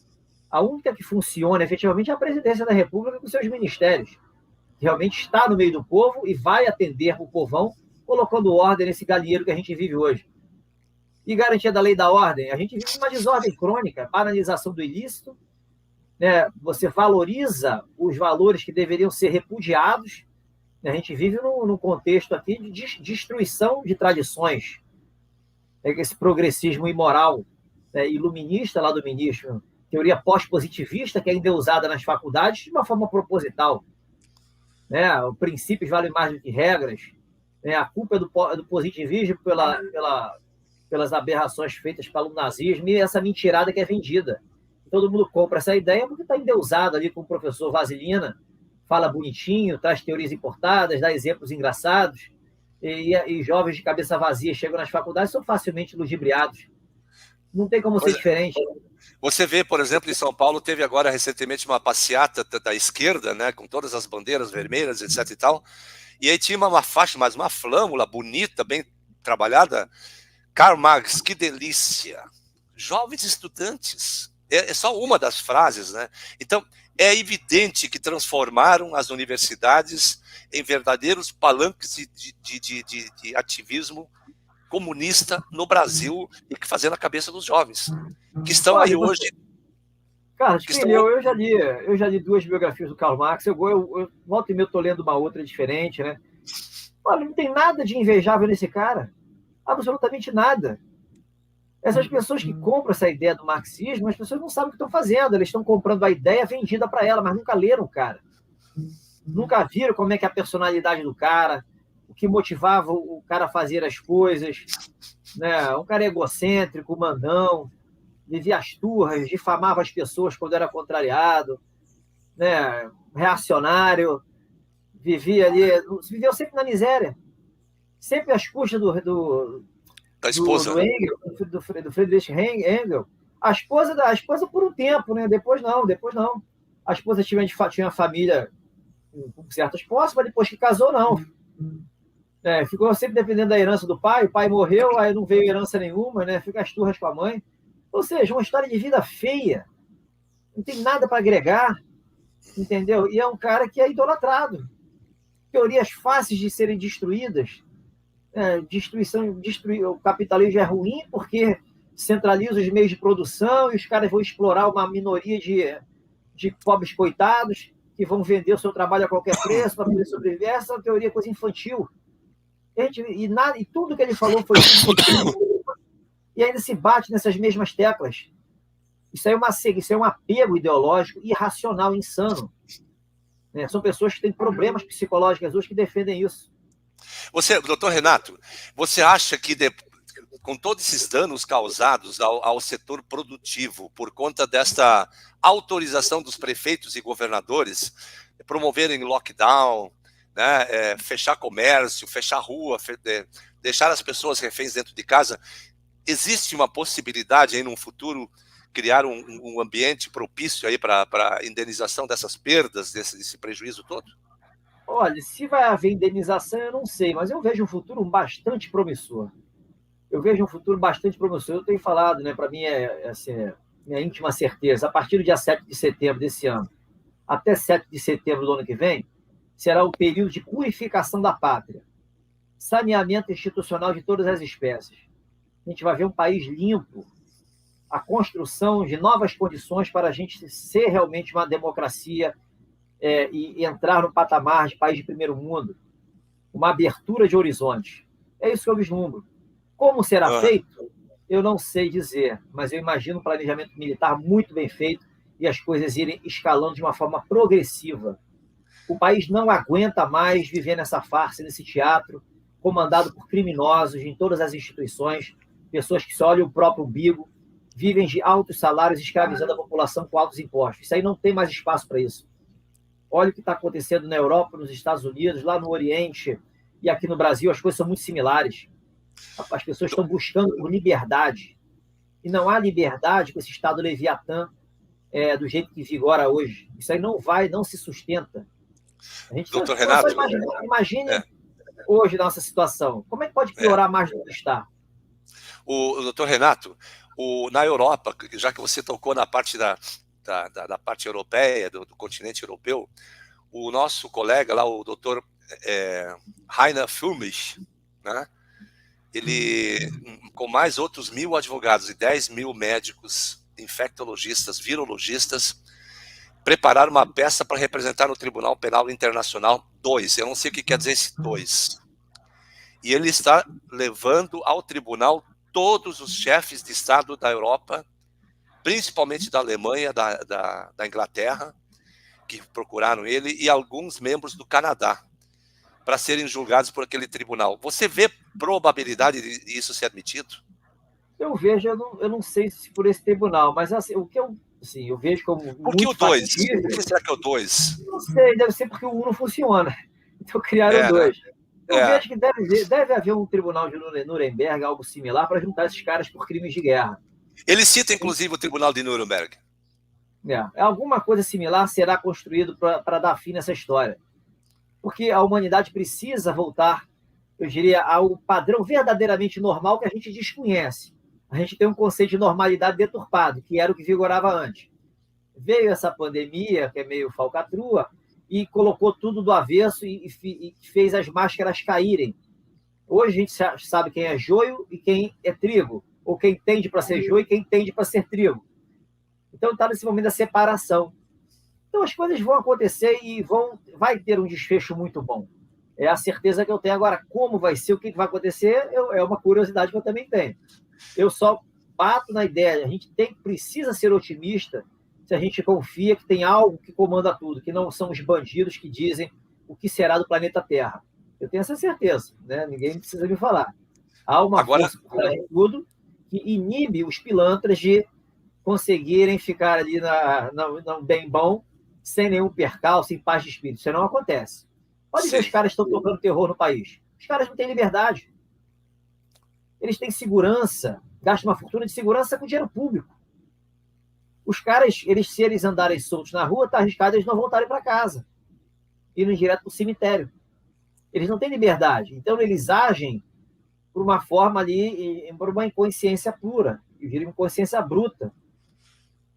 A única que funciona efetivamente é a presidência da República com seus ministérios, que realmente está no meio do povo e vai atender o povão, colocando ordem nesse galinheiro que a gente vive hoje. E garantia da lei da ordem, a gente vive uma desordem crônica, banalização do ilícito, você valoriza os valores que deveriam ser repudiados. A gente vive num contexto aqui de destruição de tradições. Esse progressismo imoral, iluminista lá do ministro, teoria pós-positivista, que ainda é usada nas faculdades de uma forma proposital. Os princípios valem mais do que regras. A culpa é do positivismo pelas aberrações feitas pelo nazismo e essa mentirada que é vendida. Todo mundo compra essa ideia porque está endeusado ali com o professor Vasilina, fala bonitinho, traz teorias importadas, dá exemplos engraçados, e jovens de cabeça vazia chegam nas faculdades e são facilmente ludibriados. Não tem como ser diferente. Você vê, por exemplo, em São Paulo, teve agora recentemente uma passeata da esquerda, com todas as bandeiras vermelhas, etc e tal, e aí tinha uma faixa, mas uma flâmula bonita, bem trabalhada, Karl Marx, que delícia, jovens estudantes. É só uma das frases, Então, é evidente que transformaram as universidades em verdadeiros palanques de ativismo comunista no Brasil e que fazendo a cabeça dos jovens, que estão aí hoje. Carlos, eu já li 2 biografias do Karl Marx, eu volta e meia estou lendo uma outra diferente, Olha, não tem nada de invejável nesse cara, absolutamente nada. Essas pessoas que compram essa ideia do marxismo, as pessoas não sabem o que estão fazendo, eles estão comprando a ideia vendida para ela, mas nunca leram o cara. Nunca viram como é que é a personalidade do cara, o que motivava o cara a fazer as coisas. Um cara egocêntrico, mandão, vivia as turras, difamava as pessoas quando era contrariado, reacionário, viveu sempre na miséria, sempre às custas da esposa. Do Friedrich Engels. A esposa por um tempo, Depois não. A esposa tinha uma família com certas posses, mas depois que casou, não. Ficou sempre dependendo da herança do pai, o pai morreu, aí não veio herança nenhuma, Fica as turras com a mãe. Ou seja, uma história de vida feia. Não tem nada para agregar, entendeu? E é um cara que é idolatrado. Teorias fáceis de serem destruídas. O capitalismo é ruim porque centraliza os meios de produção e os caras vão explorar uma minoria de pobres coitados que vão vender o seu trabalho a qualquer preço para poder sobreviver. Essa é uma teoria, coisa infantil. E tudo que ele falou foi e ainda se bate nessas mesmas teclas. Isso é um apego ideológico irracional, insano. São pessoas que têm problemas psicológicos hoje que defendem isso. Doutor Renato, você acha que com todos esses danos causados ao setor produtivo por conta desta autorização dos prefeitos e governadores promoverem lockdown, fechar comércio, fechar rua, deixar as pessoas reféns dentro de casa, existe uma possibilidade aí num futuro criar um ambiente propício aí para a indenização dessas perdas, desse prejuízo todo? Olha, se vai haver indenização, eu não sei, mas eu vejo um futuro bastante promissor. Eu tenho falado, para mim, minha íntima certeza, a partir do dia 7 de setembro desse ano, até 7 de setembro do ano que vem, será o período de purificação da pátria, saneamento institucional de todas as espécies. A gente vai ver um país limpo, a construção de novas condições para a gente ser realmente uma democracia e entrar no patamar de país de primeiro mundo, uma abertura de horizontes. É isso que eu vislumbro. Como será feito? Eu não sei dizer, mas eu imagino um planejamento militar muito bem feito e as coisas irem escalando de uma forma progressiva. O país não aguenta mais viver nessa farsa, nesse teatro, comandado por criminosos em todas as instituições, pessoas que só olham o próprio umbigo, vivem de altos salários, escravizando a população com altos impostos. Isso aí não tem mais espaço para isso. Olha o que está acontecendo na Europa, nos Estados Unidos, lá no Oriente e aqui no Brasil, as coisas são muito similares. As pessoas estão buscando por liberdade. E não há liberdade com esse Estado leviatã do jeito que vigora hoje. Isso aí não se sustenta. A gente Doutor Renato, imagine hoje a nossa situação. Como é que pode piorar mais do que está? O doutor Renato, na Europa, já que você tocou na parte da parte europeia, do continente europeu, o nosso colega lá, o doutor Rainer Fulmich, né? Ele, com mais outros 1.000 advogados e 10.000 médicos, infectologistas, virologistas, prepararam uma peça para representar no Tribunal Penal Internacional 2. Eu não sei o que quer dizer esse 2. E ele está levando ao tribunal todos os chefes de Estado da Europa, principalmente da Alemanha, da Inglaterra, que procuraram ele, e alguns membros do Canadá, para serem julgados por aquele tribunal. Você vê probabilidade de isso ser admitido? Eu vejo, eu não sei se por esse tribunal, mas assim, o que eu vejo como por que muito o 2? factível. Por que será que é o 2? Não sei, deve ser porque o 1 não funciona. Então criaram o 2. Né? Eu vejo que deve haver um tribunal de Nuremberg, algo similar, para juntar esses caras por crimes de guerra. Ele cita, inclusive, o tribunal de Nuremberg. Alguma coisa similar será construído para dar fim nessa história. Porque a humanidade precisa voltar, eu diria, ao padrão verdadeiramente normal que a gente desconhece. A gente tem um conceito de normalidade deturpado, que era o que vigorava antes. Veio essa pandemia, que é meio falcatrua, e colocou tudo do avesso e fez as máscaras caírem. Hoje a gente sabe quem é joio e quem é trigo, ou quem tende para ser joio e quem tende para ser trigo. Então está nesse momento da separação. Então as coisas vão acontecer e vai ter um desfecho muito bom. É a certeza que eu tenho. Agora, como vai ser, o que vai acontecer, é uma curiosidade que eu também tenho. Eu só bato na ideia, a gente precisa ser otimista se a gente confia que tem algo que comanda tudo, que não são os bandidos que dizem o que será do planeta Terra. Eu tenho essa certeza, né? Ninguém precisa me falar. Há uma força por trás de tudo que inibe os pilantras de conseguirem ficar ali no bem bom, sem nenhum percalço, em paz de espírito. Isso não acontece. Pode ver, os caras estão tocando terror no país. Os caras não têm liberdade. Eles têm segurança, gastam uma fortuna de segurança com dinheiro público. Os caras, se eles andarem soltos na rua, está arriscado eles não voltarem para casa. Irem direto para o cemitério. Eles não têm liberdade. Então, eles agem por uma forma ali, por uma inconsciência pura, e viram inconsciência bruta.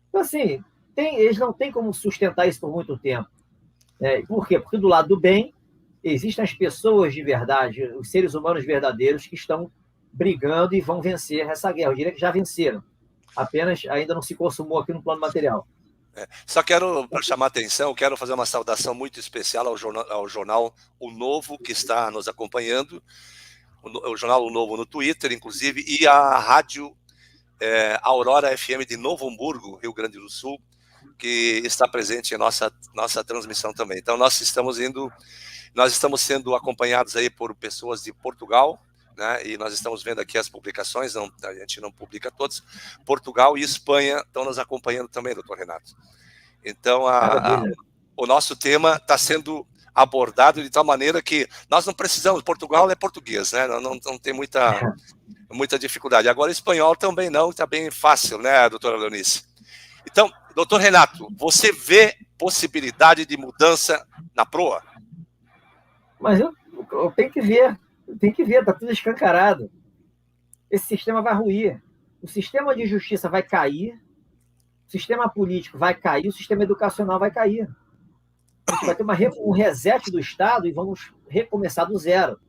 Então, assim, eles não têm como sustentar isso por muito tempo. Por quê? Porque do lado do bem, existem as pessoas de verdade, os seres humanos verdadeiros que estão brigando e vão vencer essa guerra. Eu diria que já venceram. Apenas ainda não se consumou aqui no plano material. Só quero, para chamar a atenção, quero fazer uma saudação muito especial ao jornal O Novo, que está nos acompanhando, o jornal O Novo no Twitter, inclusive, e a rádio Aurora FM de Novo Hamburgo, Rio Grande do Sul, que está presente em nossa transmissão também. Então, nós estamos sendo acompanhados aí por pessoas de Portugal, né, e nós estamos vendo aqui as publicações, a gente não publica todas. Portugal e Espanha estão nos acompanhando também, doutor Renato. Então, o nosso tema está sendo abordado de tal maneira que nós não precisamos, Portugal é português, né, não tem muita dificuldade. Agora, o espanhol também não, está bem fácil, né, doutora Leonice? Então, doutor Renato, você vê possibilidade de mudança na proa? Mas eu tenho que ver, está tudo escancarado. Esse sistema vai ruir. O sistema de justiça vai cair, o sistema político vai cair, o sistema educacional vai cair. A gente vai ter um reset do Estado e vamos recomeçar do zero.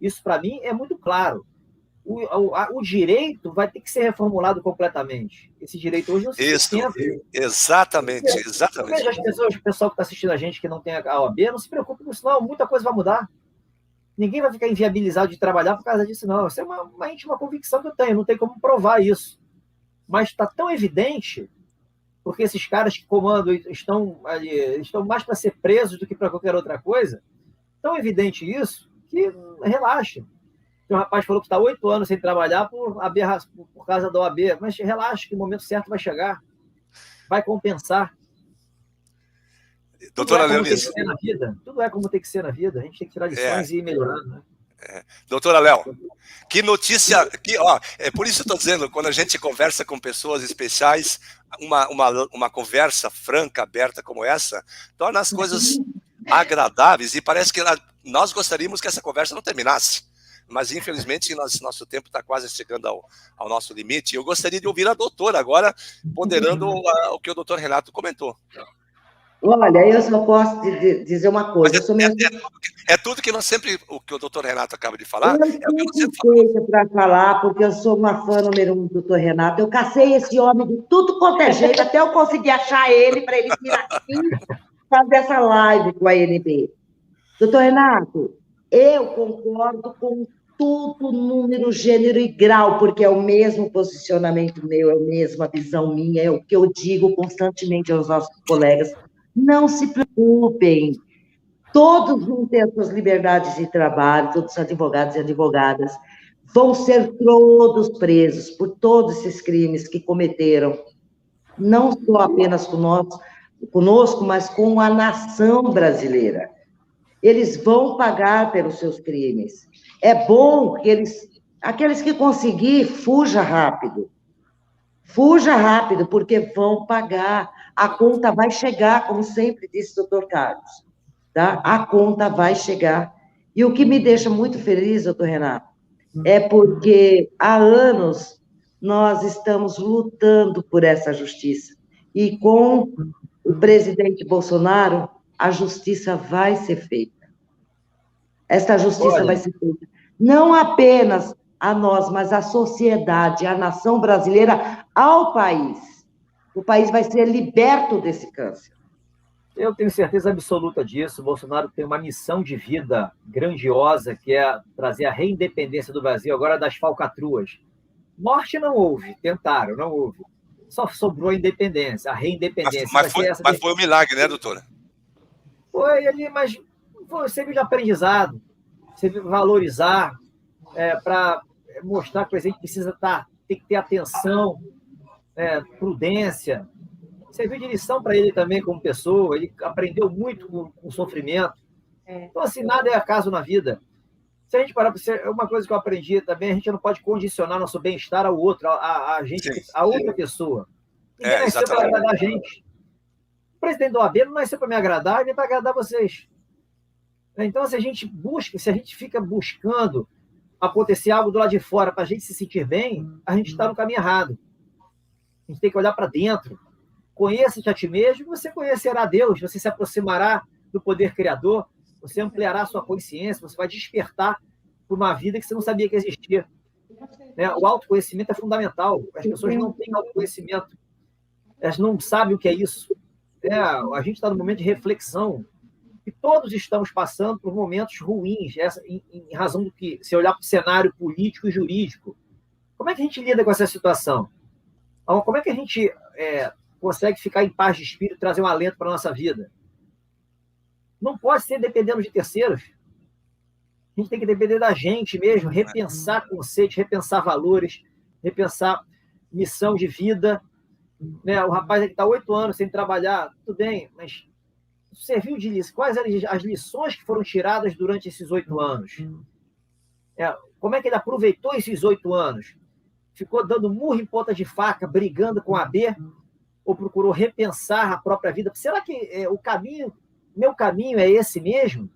Isso, para mim, é muito claro. O direito vai ter que ser reformulado completamente. Esse direito hoje não se sustenta. Exatamente. Veja as pessoas, o pessoal que está assistindo a gente que não tem a OAB, não se preocupe com isso, não. Muita coisa vai mudar. Ninguém vai ficar inviabilizado de trabalhar por causa disso, não. Isso é uma íntima convicção que eu tenho, não tem como provar isso. Mas está tão evidente, porque esses caras que comandam estão mais para ser presos do que para qualquer outra coisa, tão evidente isso, que relaxa. Tem um rapaz falou que está 8 anos sem trabalhar por causa da OAB, mas relaxa que o momento certo vai chegar, vai compensar. Doutora Leonice. Tudo é como tem que ser na vida. A gente tem que tirar lições e ir melhorando, né? Doutora Léo, que notícia, é por isso que eu estou dizendo, quando a gente conversa com pessoas especiais, uma conversa franca, aberta como essa, torna as coisas agradáveis, e parece que nós gostaríamos que essa conversa não terminasse, mas infelizmente nosso tempo está quase chegando ao nosso limite. Eu gostaria de ouvir a doutora agora, ponderando o que o doutor Renato comentou. Olha, eu só posso dizer uma coisa. É tudo que nós sempre, o que o doutor Renato acaba de falar. Eu tenho para falar, porque eu sou uma fã número 1 do doutor Renato. Eu cacei esse homem de tudo quanto é jeito, até eu conseguir achar ele para ele vir aqui fazer essa live com a ANB. Doutor Renato, eu concordo com tudo, número, gênero e grau, porque é o mesmo posicionamento meu, é a mesma visão minha, é o que eu digo constantemente aos nossos colegas. Não se preocupem, todos vão ter as suas liberdades de trabalho, todos os advogados e advogadas vão ser todos presos por todos esses crimes que cometeram, não só apenas conosco, mas com a nação brasileira. Eles vão pagar pelos seus crimes. É bom que aqueles que conseguir, fuja rápido, porque vão pagar. A conta vai chegar, como sempre disse o doutor Carlos. Tá? A conta vai chegar. E o que me deixa muito feliz, doutor Renato, é porque há anos nós estamos lutando por essa justiça. E com o presidente Bolsonaro, a justiça vai ser feita. Esta justiça vai ser feita. Não apenas a nós, mas à sociedade, à nação brasileira, ao país. O país vai ser liberto desse câncer. Eu tenho certeza absoluta disso. O Bolsonaro tem uma missão de vida grandiosa, que é trazer a reindependência do Brasil, agora das falcatruas. Morte não houve, tentaram, não houve. Só sobrou a independência, a reindependência. Mas foi um milagre, né, doutora? Foi ali, mas serviu de aprendizado, serviu de valorizar, para mostrar que a gente precisa tem que ter atenção, prudência. Serviu de lição para ele também como pessoa, ele aprendeu muito com o sofrimento. Então, assim, nada é acaso na vida. Se a gente parar para ser, uma coisa que eu aprendi também, a gente não pode condicionar nosso bem-estar ao outro, a outra pessoa. Ninguém nasceu para agradar a gente. O presidente da OAB não nasceu para me agradar, nem para agradar vocês. Então, se a gente fica buscando acontecer algo do lado de fora para a gente se sentir bem, a gente está no caminho errado. A gente tem que olhar para dentro. Conheça-te a ti mesmo, você conhecerá Deus, você se aproximará do poder criador, você ampliará a sua consciência, você vai despertar para uma vida que você não sabia que existia. O autoconhecimento é fundamental. As pessoas não têm autoconhecimento. Elas não sabem o que é isso. A gente está num momento de reflexão. E todos estamos passando por momentos ruins, em razão do que, se olhar para o cenário político e jurídico. Como é que a gente lida com essa situação? Como é que a gente consegue ficar em paz de espírito, trazer um alento para a nossa vida? Não pode ser dependendo de terceiros. A gente tem que depender da gente mesmo, repensar conceitos, repensar valores, repensar missão de vida. O rapaz que está 8 anos sem trabalhar, tudo bem, mas serviu de lição. Quais as lições que foram tiradas durante esses 8 anos? Como é que ele aproveitou esses 8 anos? Ficou dando murro em ponta de faca, brigando com a AB? Ou procurou repensar a própria vida? Será que meu caminho é esse mesmo?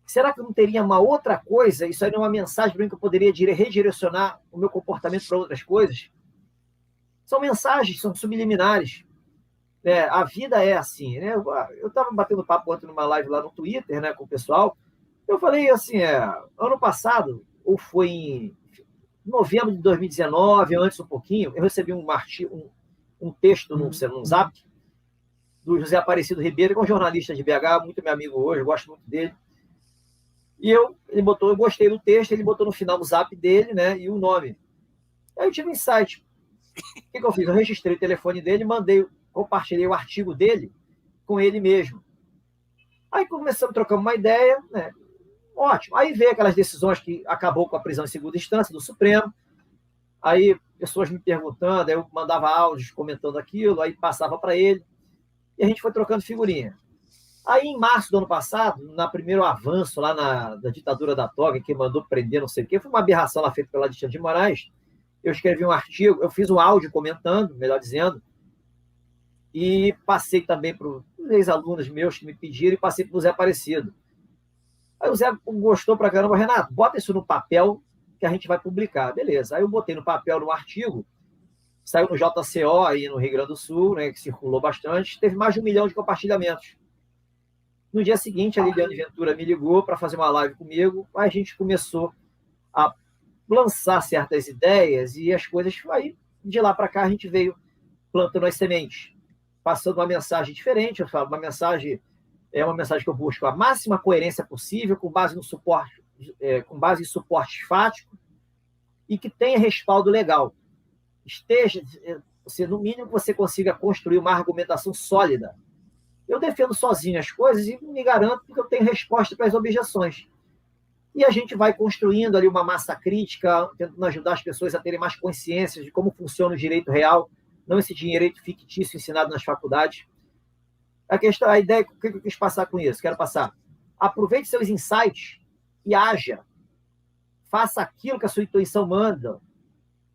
Será que eu não teria uma outra coisa? Isso aí não é uma mensagem para mim que eu poderia redirecionar o meu comportamento para outras coisas? São mensagens, são subliminares. A vida é assim. Eu estava batendo papo ontem numa live lá no Twitter, com o pessoal. Eu falei assim, ano passado, ou foi em novembro de 2019, antes um pouquinho, eu recebi um texto no Zap do José Aparecido Ribeiro, que é um jornalista de BH, muito meu amigo hoje, eu gosto muito dele. E eu gostei do texto, ele botou no final o Zap dele, e o nome. Aí eu tive um insight. O que eu fiz? Eu registrei o telefone dele, compartilhei o artigo dele com ele mesmo. Aí começamos a trocar uma ideia, Ótimo. Aí veio aquelas decisões que acabou com a prisão em segunda instância do Supremo, aí pessoas me perguntando, aí eu mandava áudios comentando aquilo, aí passava para ele, e a gente foi trocando figurinha. Aí, em março do ano passado, no primeiro avanço lá da ditadura da toga, que mandou prender não sei o quê, foi uma aberração lá feita pela Alexandre de Moraes, eu escrevi um artigo, eu fiz um áudio comentando, melhor dizendo, e passei também para os ex-alunos meus que me pediram, e passei para o Zé Aparecido. Aí o Zé gostou pra caramba, Renato, bota isso no papel que a gente vai publicar. Beleza. Aí eu botei no papel, no artigo, saiu no JCO aí no Rio Grande do Sul, né, que circulou bastante, teve mais de 1 milhão de compartilhamentos. No dia seguinte, a Liliane Ventura me ligou para fazer uma live comigo, aí a gente começou a lançar certas ideias e as coisas, aí de lá para cá a gente veio plantando as sementes, passando uma mensagem diferente, eu falo, uma mensagem que eu busco a máxima coerência possível, com base no suporte, com base em suporte fático e que tenha respaldo legal. No mínimo, você consiga construir uma argumentação sólida. Eu defendo sozinho as coisas e me garanto que eu tenho resposta para as objeções. E a gente vai construindo ali uma massa crítica, tentando ajudar as pessoas a terem mais consciência de como funciona o direito real, não esse direito fictício ensinado nas faculdades. A ideia, o que eu quis passar com isso? Quero passar. Aproveite seus insights e haja. Faça aquilo que a sua intuição manda.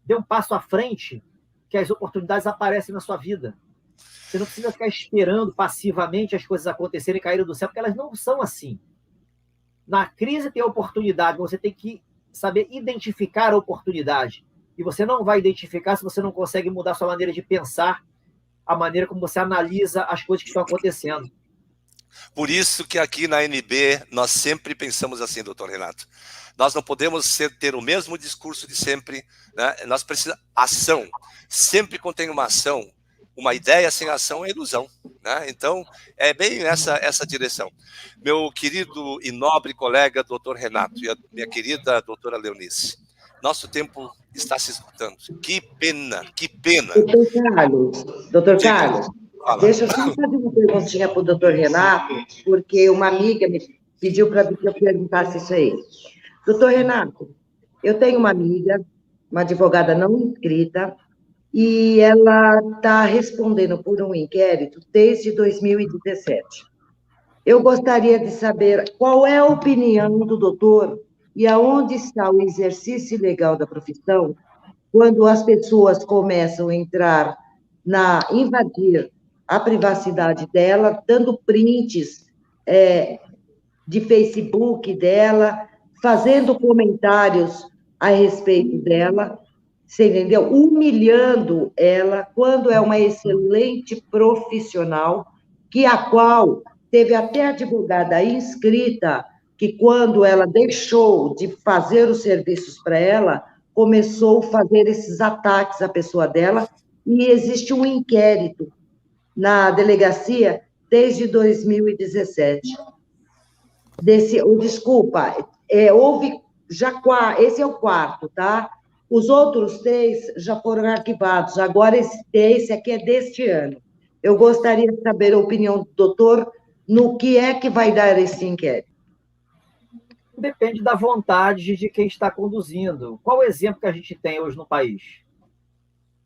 Dê um passo à frente, que as oportunidades aparecem na sua vida. Você não precisa ficar esperando passivamente as coisas acontecerem e caírem do céu, porque elas não são assim. Na crise tem oportunidade, você tem que saber identificar a oportunidade. E você não vai identificar se você não consegue mudar sua maneira de pensar, a maneira como você analisa as coisas que estão acontecendo. Por isso que aqui na NB nós sempre pensamos assim, doutor Renato. Nós não podemos ter o mesmo discurso de sempre, né? Nós precisamos ação. Sempre contém uma ação. Uma ideia sem ação é ilusão, né? Então, é bem essa direção. Meu querido e nobre colega, doutor Renato, e a minha querida doutora Leonice, nosso tempo está se esgotando. Que pena, que pena. Doutor Carlos, deixa eu só fazer uma perguntinha para o doutor Renato, porque uma amiga me pediu para que eu perguntasse isso aí. Doutor Renato, eu tenho uma amiga, uma advogada não inscrita, e ela está respondendo por um inquérito desde 2017. Eu gostaria de saber qual é a opinião do doutor e aonde está o exercício legal da profissão quando as pessoas começam a invadir a privacidade dela, dando prints de Facebook dela, fazendo comentários a respeito dela, você entendeu? Humilhando ela, quando é uma excelente profissional, a qual teve até advogada inscrita, que quando ela deixou de fazer os serviços para ela, começou a fazer esses ataques à pessoa dela, e existe um inquérito na delegacia desde 2017. Desculpa, houve já esse é o quarto, tá? Os outros 3 já foram arquivados, agora esse aqui é deste ano. Eu gostaria de saber a opinião do doutor no que é que vai dar esse inquérito. Depende da vontade de quem está conduzindo. Qual o exemplo que a gente tem hoje no país?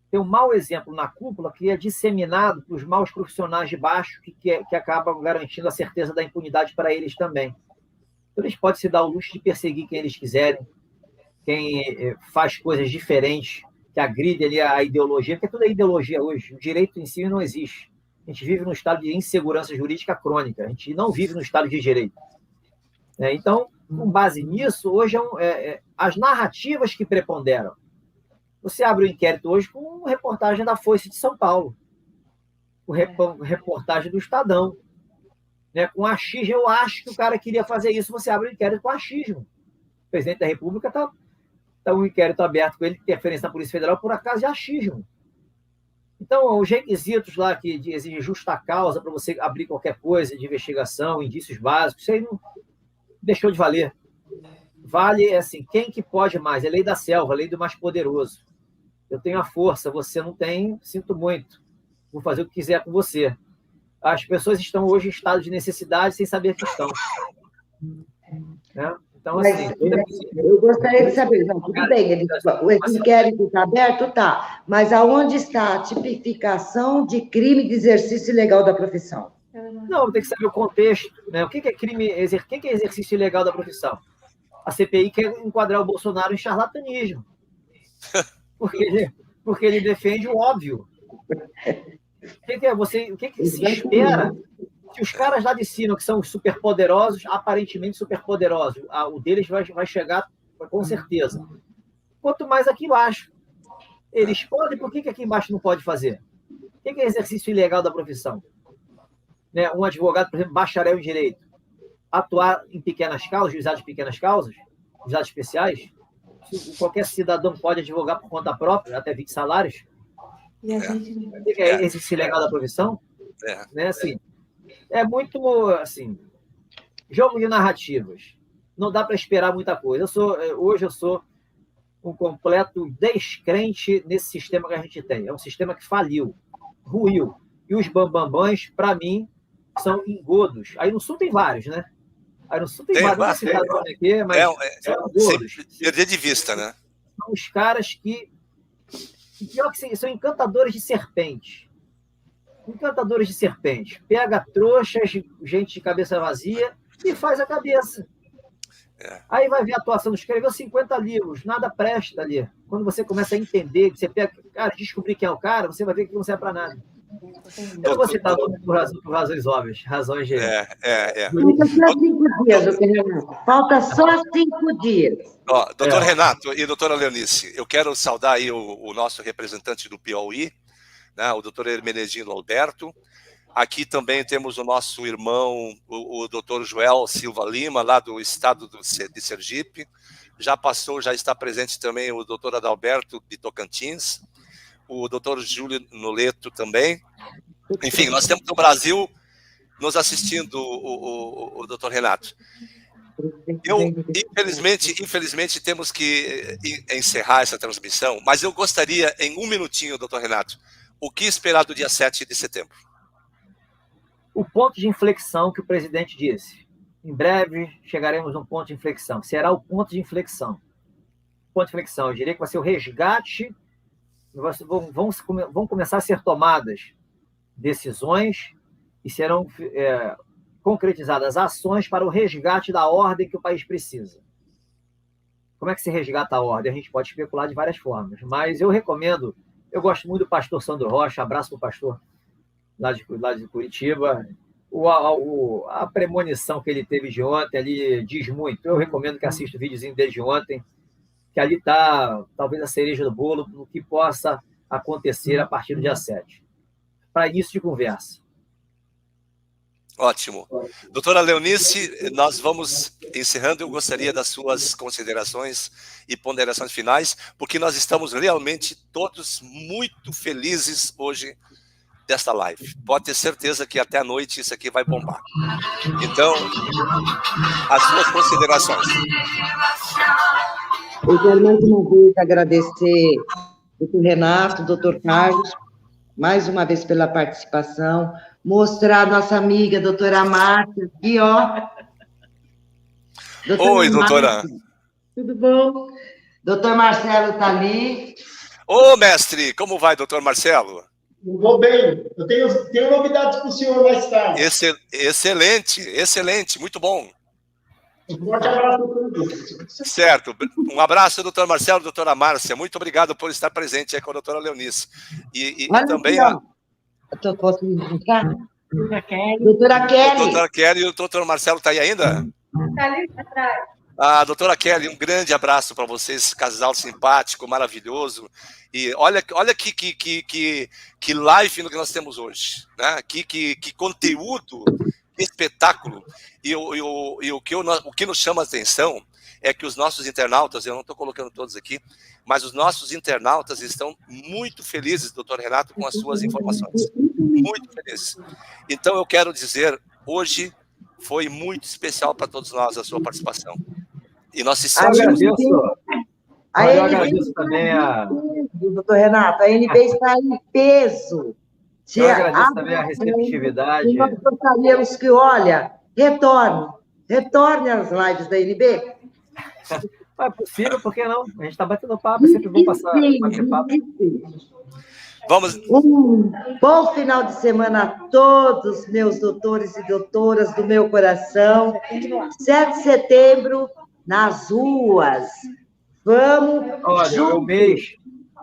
Tem um mau exemplo na cúpula que é disseminado para os maus profissionais de baixo que acabam garantindo a certeza da impunidade para eles também. Então, eles podem se dar o luxo de perseguir quem eles quiserem, quem faz coisas diferentes, que agride ali a ideologia, porque tudo é ideologia hoje. O direito em si não existe. A gente vive num estado de insegurança jurídica crônica. A gente não vive no estado de direito. Então, com base nisso, hoje as narrativas que preponderam. Você abre o inquérito hoje com uma reportagem da Folha de São Paulo, com reportagem do Estadão, né, com achismo. Eu acho que o cara queria fazer isso, você abre o inquérito com achismo. O presidente da República está um inquérito aberto com ele, interferência da Polícia Federal, por acaso de achismo. Então, os requisitos lá que exigem justa causa para você abrir qualquer coisa de investigação, indícios básicos, isso aí não deixou de valer. Vale, assim, quem que pode mais? É lei da selva, lei do mais poderoso. Eu tenho a força, você não tem, sinto muito. Vou fazer o que quiser com você. As pessoas estão hoje em estado de necessidade sem saber que estão. Né? Então, Mas assim, tudo é possível. eu gostaria de saber, não, tudo bem, o inquérito está aberto, tá, mas aonde está a tipificação de crime de exercício ilegal da profissão? Não, tem que saber o contexto, né? O que é crime, o que é exercício ilegal da profissão? A CPI quer enquadrar o Bolsonaro em charlatanismo, porque ele defende o óbvio. O que se espera? Se os caras lá de cima, que são superpoderosos, aparentemente superpoderosos, o deles vai chegar com certeza. Quanto mais aqui embaixo. Eles podem, por que aqui embaixo não pode fazer? O que é exercício ilegal da profissão? Né? Um advogado, por exemplo, bacharel em direito, atuar em pequenas causas, juizados de pequenas causas, juizados especiais, qualquer cidadão pode advogar por conta própria, até 20 salários. O que é exercício ilegal da profissão? Né? Assim, é muito, assim, jogo de narrativas. Não dá para esperar muita coisa. Hoje eu sou um completo descrente nesse sistema que a gente tem. É um sistema que faliu, ruiu. E os bambambãs, para mim, são engodos. Aí no Sul tem vários, né? Aí no Sul tem vários cidadãos aqui, mas são engodos. Perder de vista, né? São os caras que pior que são encantadores de serpente. Encantadores de serpente. Pega trouxas, gente de cabeça vazia e faz a cabeça. Aí vai ver a atuação, escreveu 50 livros, nada presta ali. Quando você começa a entender, você pega, cara, descobrir quem é o cara, você vai ver que não serve para nada. Eu vou citar por razões óbvias, razões de... Falta só 5 dias. Doutor Renato e doutora Leonice, eu quero saudar aí o nosso representante do Piauí, né, o doutor Hermenegildo Alberto. Aqui também temos o nosso irmão, o doutor Joel Silva Lima, lá do estado de Sergipe. Já está presente também o doutor Adalberto de Tocantins, o doutor Júlio Noleto também. Enfim, nós temos no Brasil nos assistindo o doutor Renato. Infelizmente, temos que encerrar essa transmissão, mas eu gostaria, em um minutinho, doutor Renato, o que esperar do dia 7 de setembro? O ponto de inflexão que o presidente disse. Em breve chegaremos a um ponto de inflexão. Será o ponto de inflexão. Ponto de inflexão, eu diria que vai ser o resgate. Vão começar a ser tomadas decisões e serão concretizadas ações para o resgate da ordem que o país precisa. Como é que se resgata a ordem? A gente pode especular de várias formas, mas eu recomendo, eu gosto muito do pastor Sandro Rocha, abraço para o pastor lá de Curitiba. A premonição que ele teve de ontem ali diz muito. Eu recomendo que assista o videozinho dele de ontem, que ali está talvez a cereja do bolo do que possa acontecer a partir do dia 7. Para início de conversa. Ótimo. Doutora Leonice, nós vamos encerrando. Eu gostaria das suas considerações e ponderações finais, porque nós estamos realmente todos muito felizes hoje desta live. Pode ter certeza que até a noite isso aqui vai bombar. Então, as suas considerações. Eu quero mais uma vez agradecer ao doutor Renato, doutor Carlos, mais uma vez pela participação, mostrar a nossa amiga, doutora Márcia, aqui, ó. Oi, doutora. Tudo bom? Doutor Marcelo está ali. Ô, mestre, como vai, doutor Marcelo? Eu vou bem. Eu tenho novidades para o senhor mais tarde. Excelente, muito bom. Um forte abraço a todos. Certo. Um abraço, doutor Marcelo, doutora Márcia. Muito obrigado por estar presente aí com a doutora Leonice. E também Posso me explicar? Doutora Kelly. Doutora Kelly e o doutor Marcelo está aí ainda? Está ali atrás. Ah, doutora Kelly, um grande abraço para vocês, casal simpático, maravilhoso. E olha que live que nós temos hoje, né? Que conteúdo, que espetáculo. E o que nos chama a atenção é que os nossos internautas, eu não estou colocando todos aqui, mas os nossos internautas estão muito felizes, doutor Renato, com as suas informações. Muito felizes. Então eu quero dizer, hoje foi muito especial para todos nós a sua participação. E nós se sentimos... Eu agradeço também doutor Renato, a NB está em peso. Eu agradeço também a receptividade. Nós gostaríamos que, olha, retorne às lives da NB. É possível, por que não? A gente está batendo papo, é sempre bom bater papo. Vamos. Um bom final de semana a todos, meus doutores e doutoras do meu coração. 7 de setembro, nas ruas. Vamos. Olha, o mês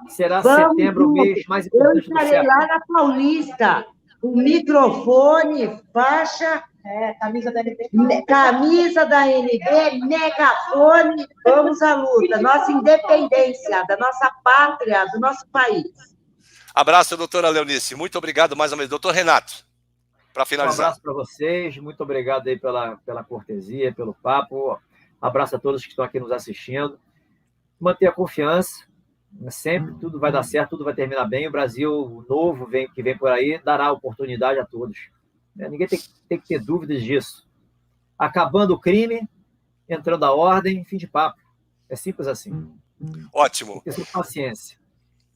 será Vamos setembro, o mês mais importante do Eu estarei século. lá na Paulista, com microfone, faixa, camisa da NB, megafone. Vamos à luta. Nossa independência, da nossa pátria, do nosso país. Abraço, doutora Leonice. Muito obrigado mais uma vez. Doutor Renato, para Um finalizar. abraço para vocês, muito obrigado aí pela cortesia, pelo papo. Abraço a todos que estão aqui nos assistindo. Manter a confiança, sempre tudo vai dar certo, tudo vai terminar bem. O Brasil novo que vem por aí dará oportunidade a todos. Ninguém tem que ter dúvidas disso. Acabando o crime, entrando a ordem, fim de papo. É simples assim. Ótimo. Tem que ter paciência.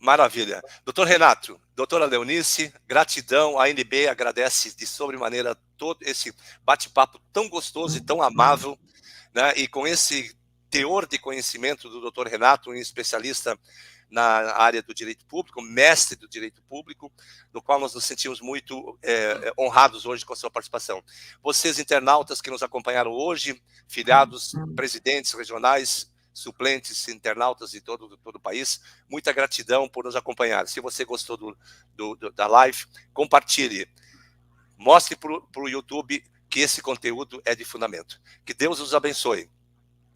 Maravilha. Doutor Renato, doutora Leonice, gratidão. A ANB agradece de sobremaneira todo esse bate-papo tão gostoso e tão amável, né? E com esse teor de conhecimento do doutor Renato, um especialista na área do direito público, mestre do direito público, do qual nós nos sentimos muito honrados hoje com a sua participação. Vocês, internautas que nos acompanharam hoje, filiados, presidentes regionais, suplentes, internautas de todo o país, muita gratidão por nos acompanhar. Se você gostou da live, compartilhe. Mostre para o YouTube que esse conteúdo é de fundamento. Que Deus os abençoe.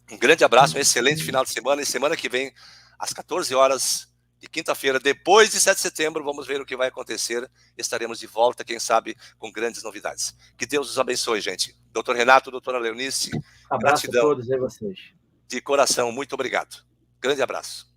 Um grande abraço, um excelente final de semana. E semana que vem, às 14 horas de quinta-feira, depois de 7 de setembro, vamos ver o que vai acontecer. Estaremos de volta, quem sabe, com grandes novidades. Que Deus os abençoe, gente. Doutor Renato, doutora Leonice, Abraço gratidão. a todos e a vocês. De coração, muito obrigado. Grande abraço.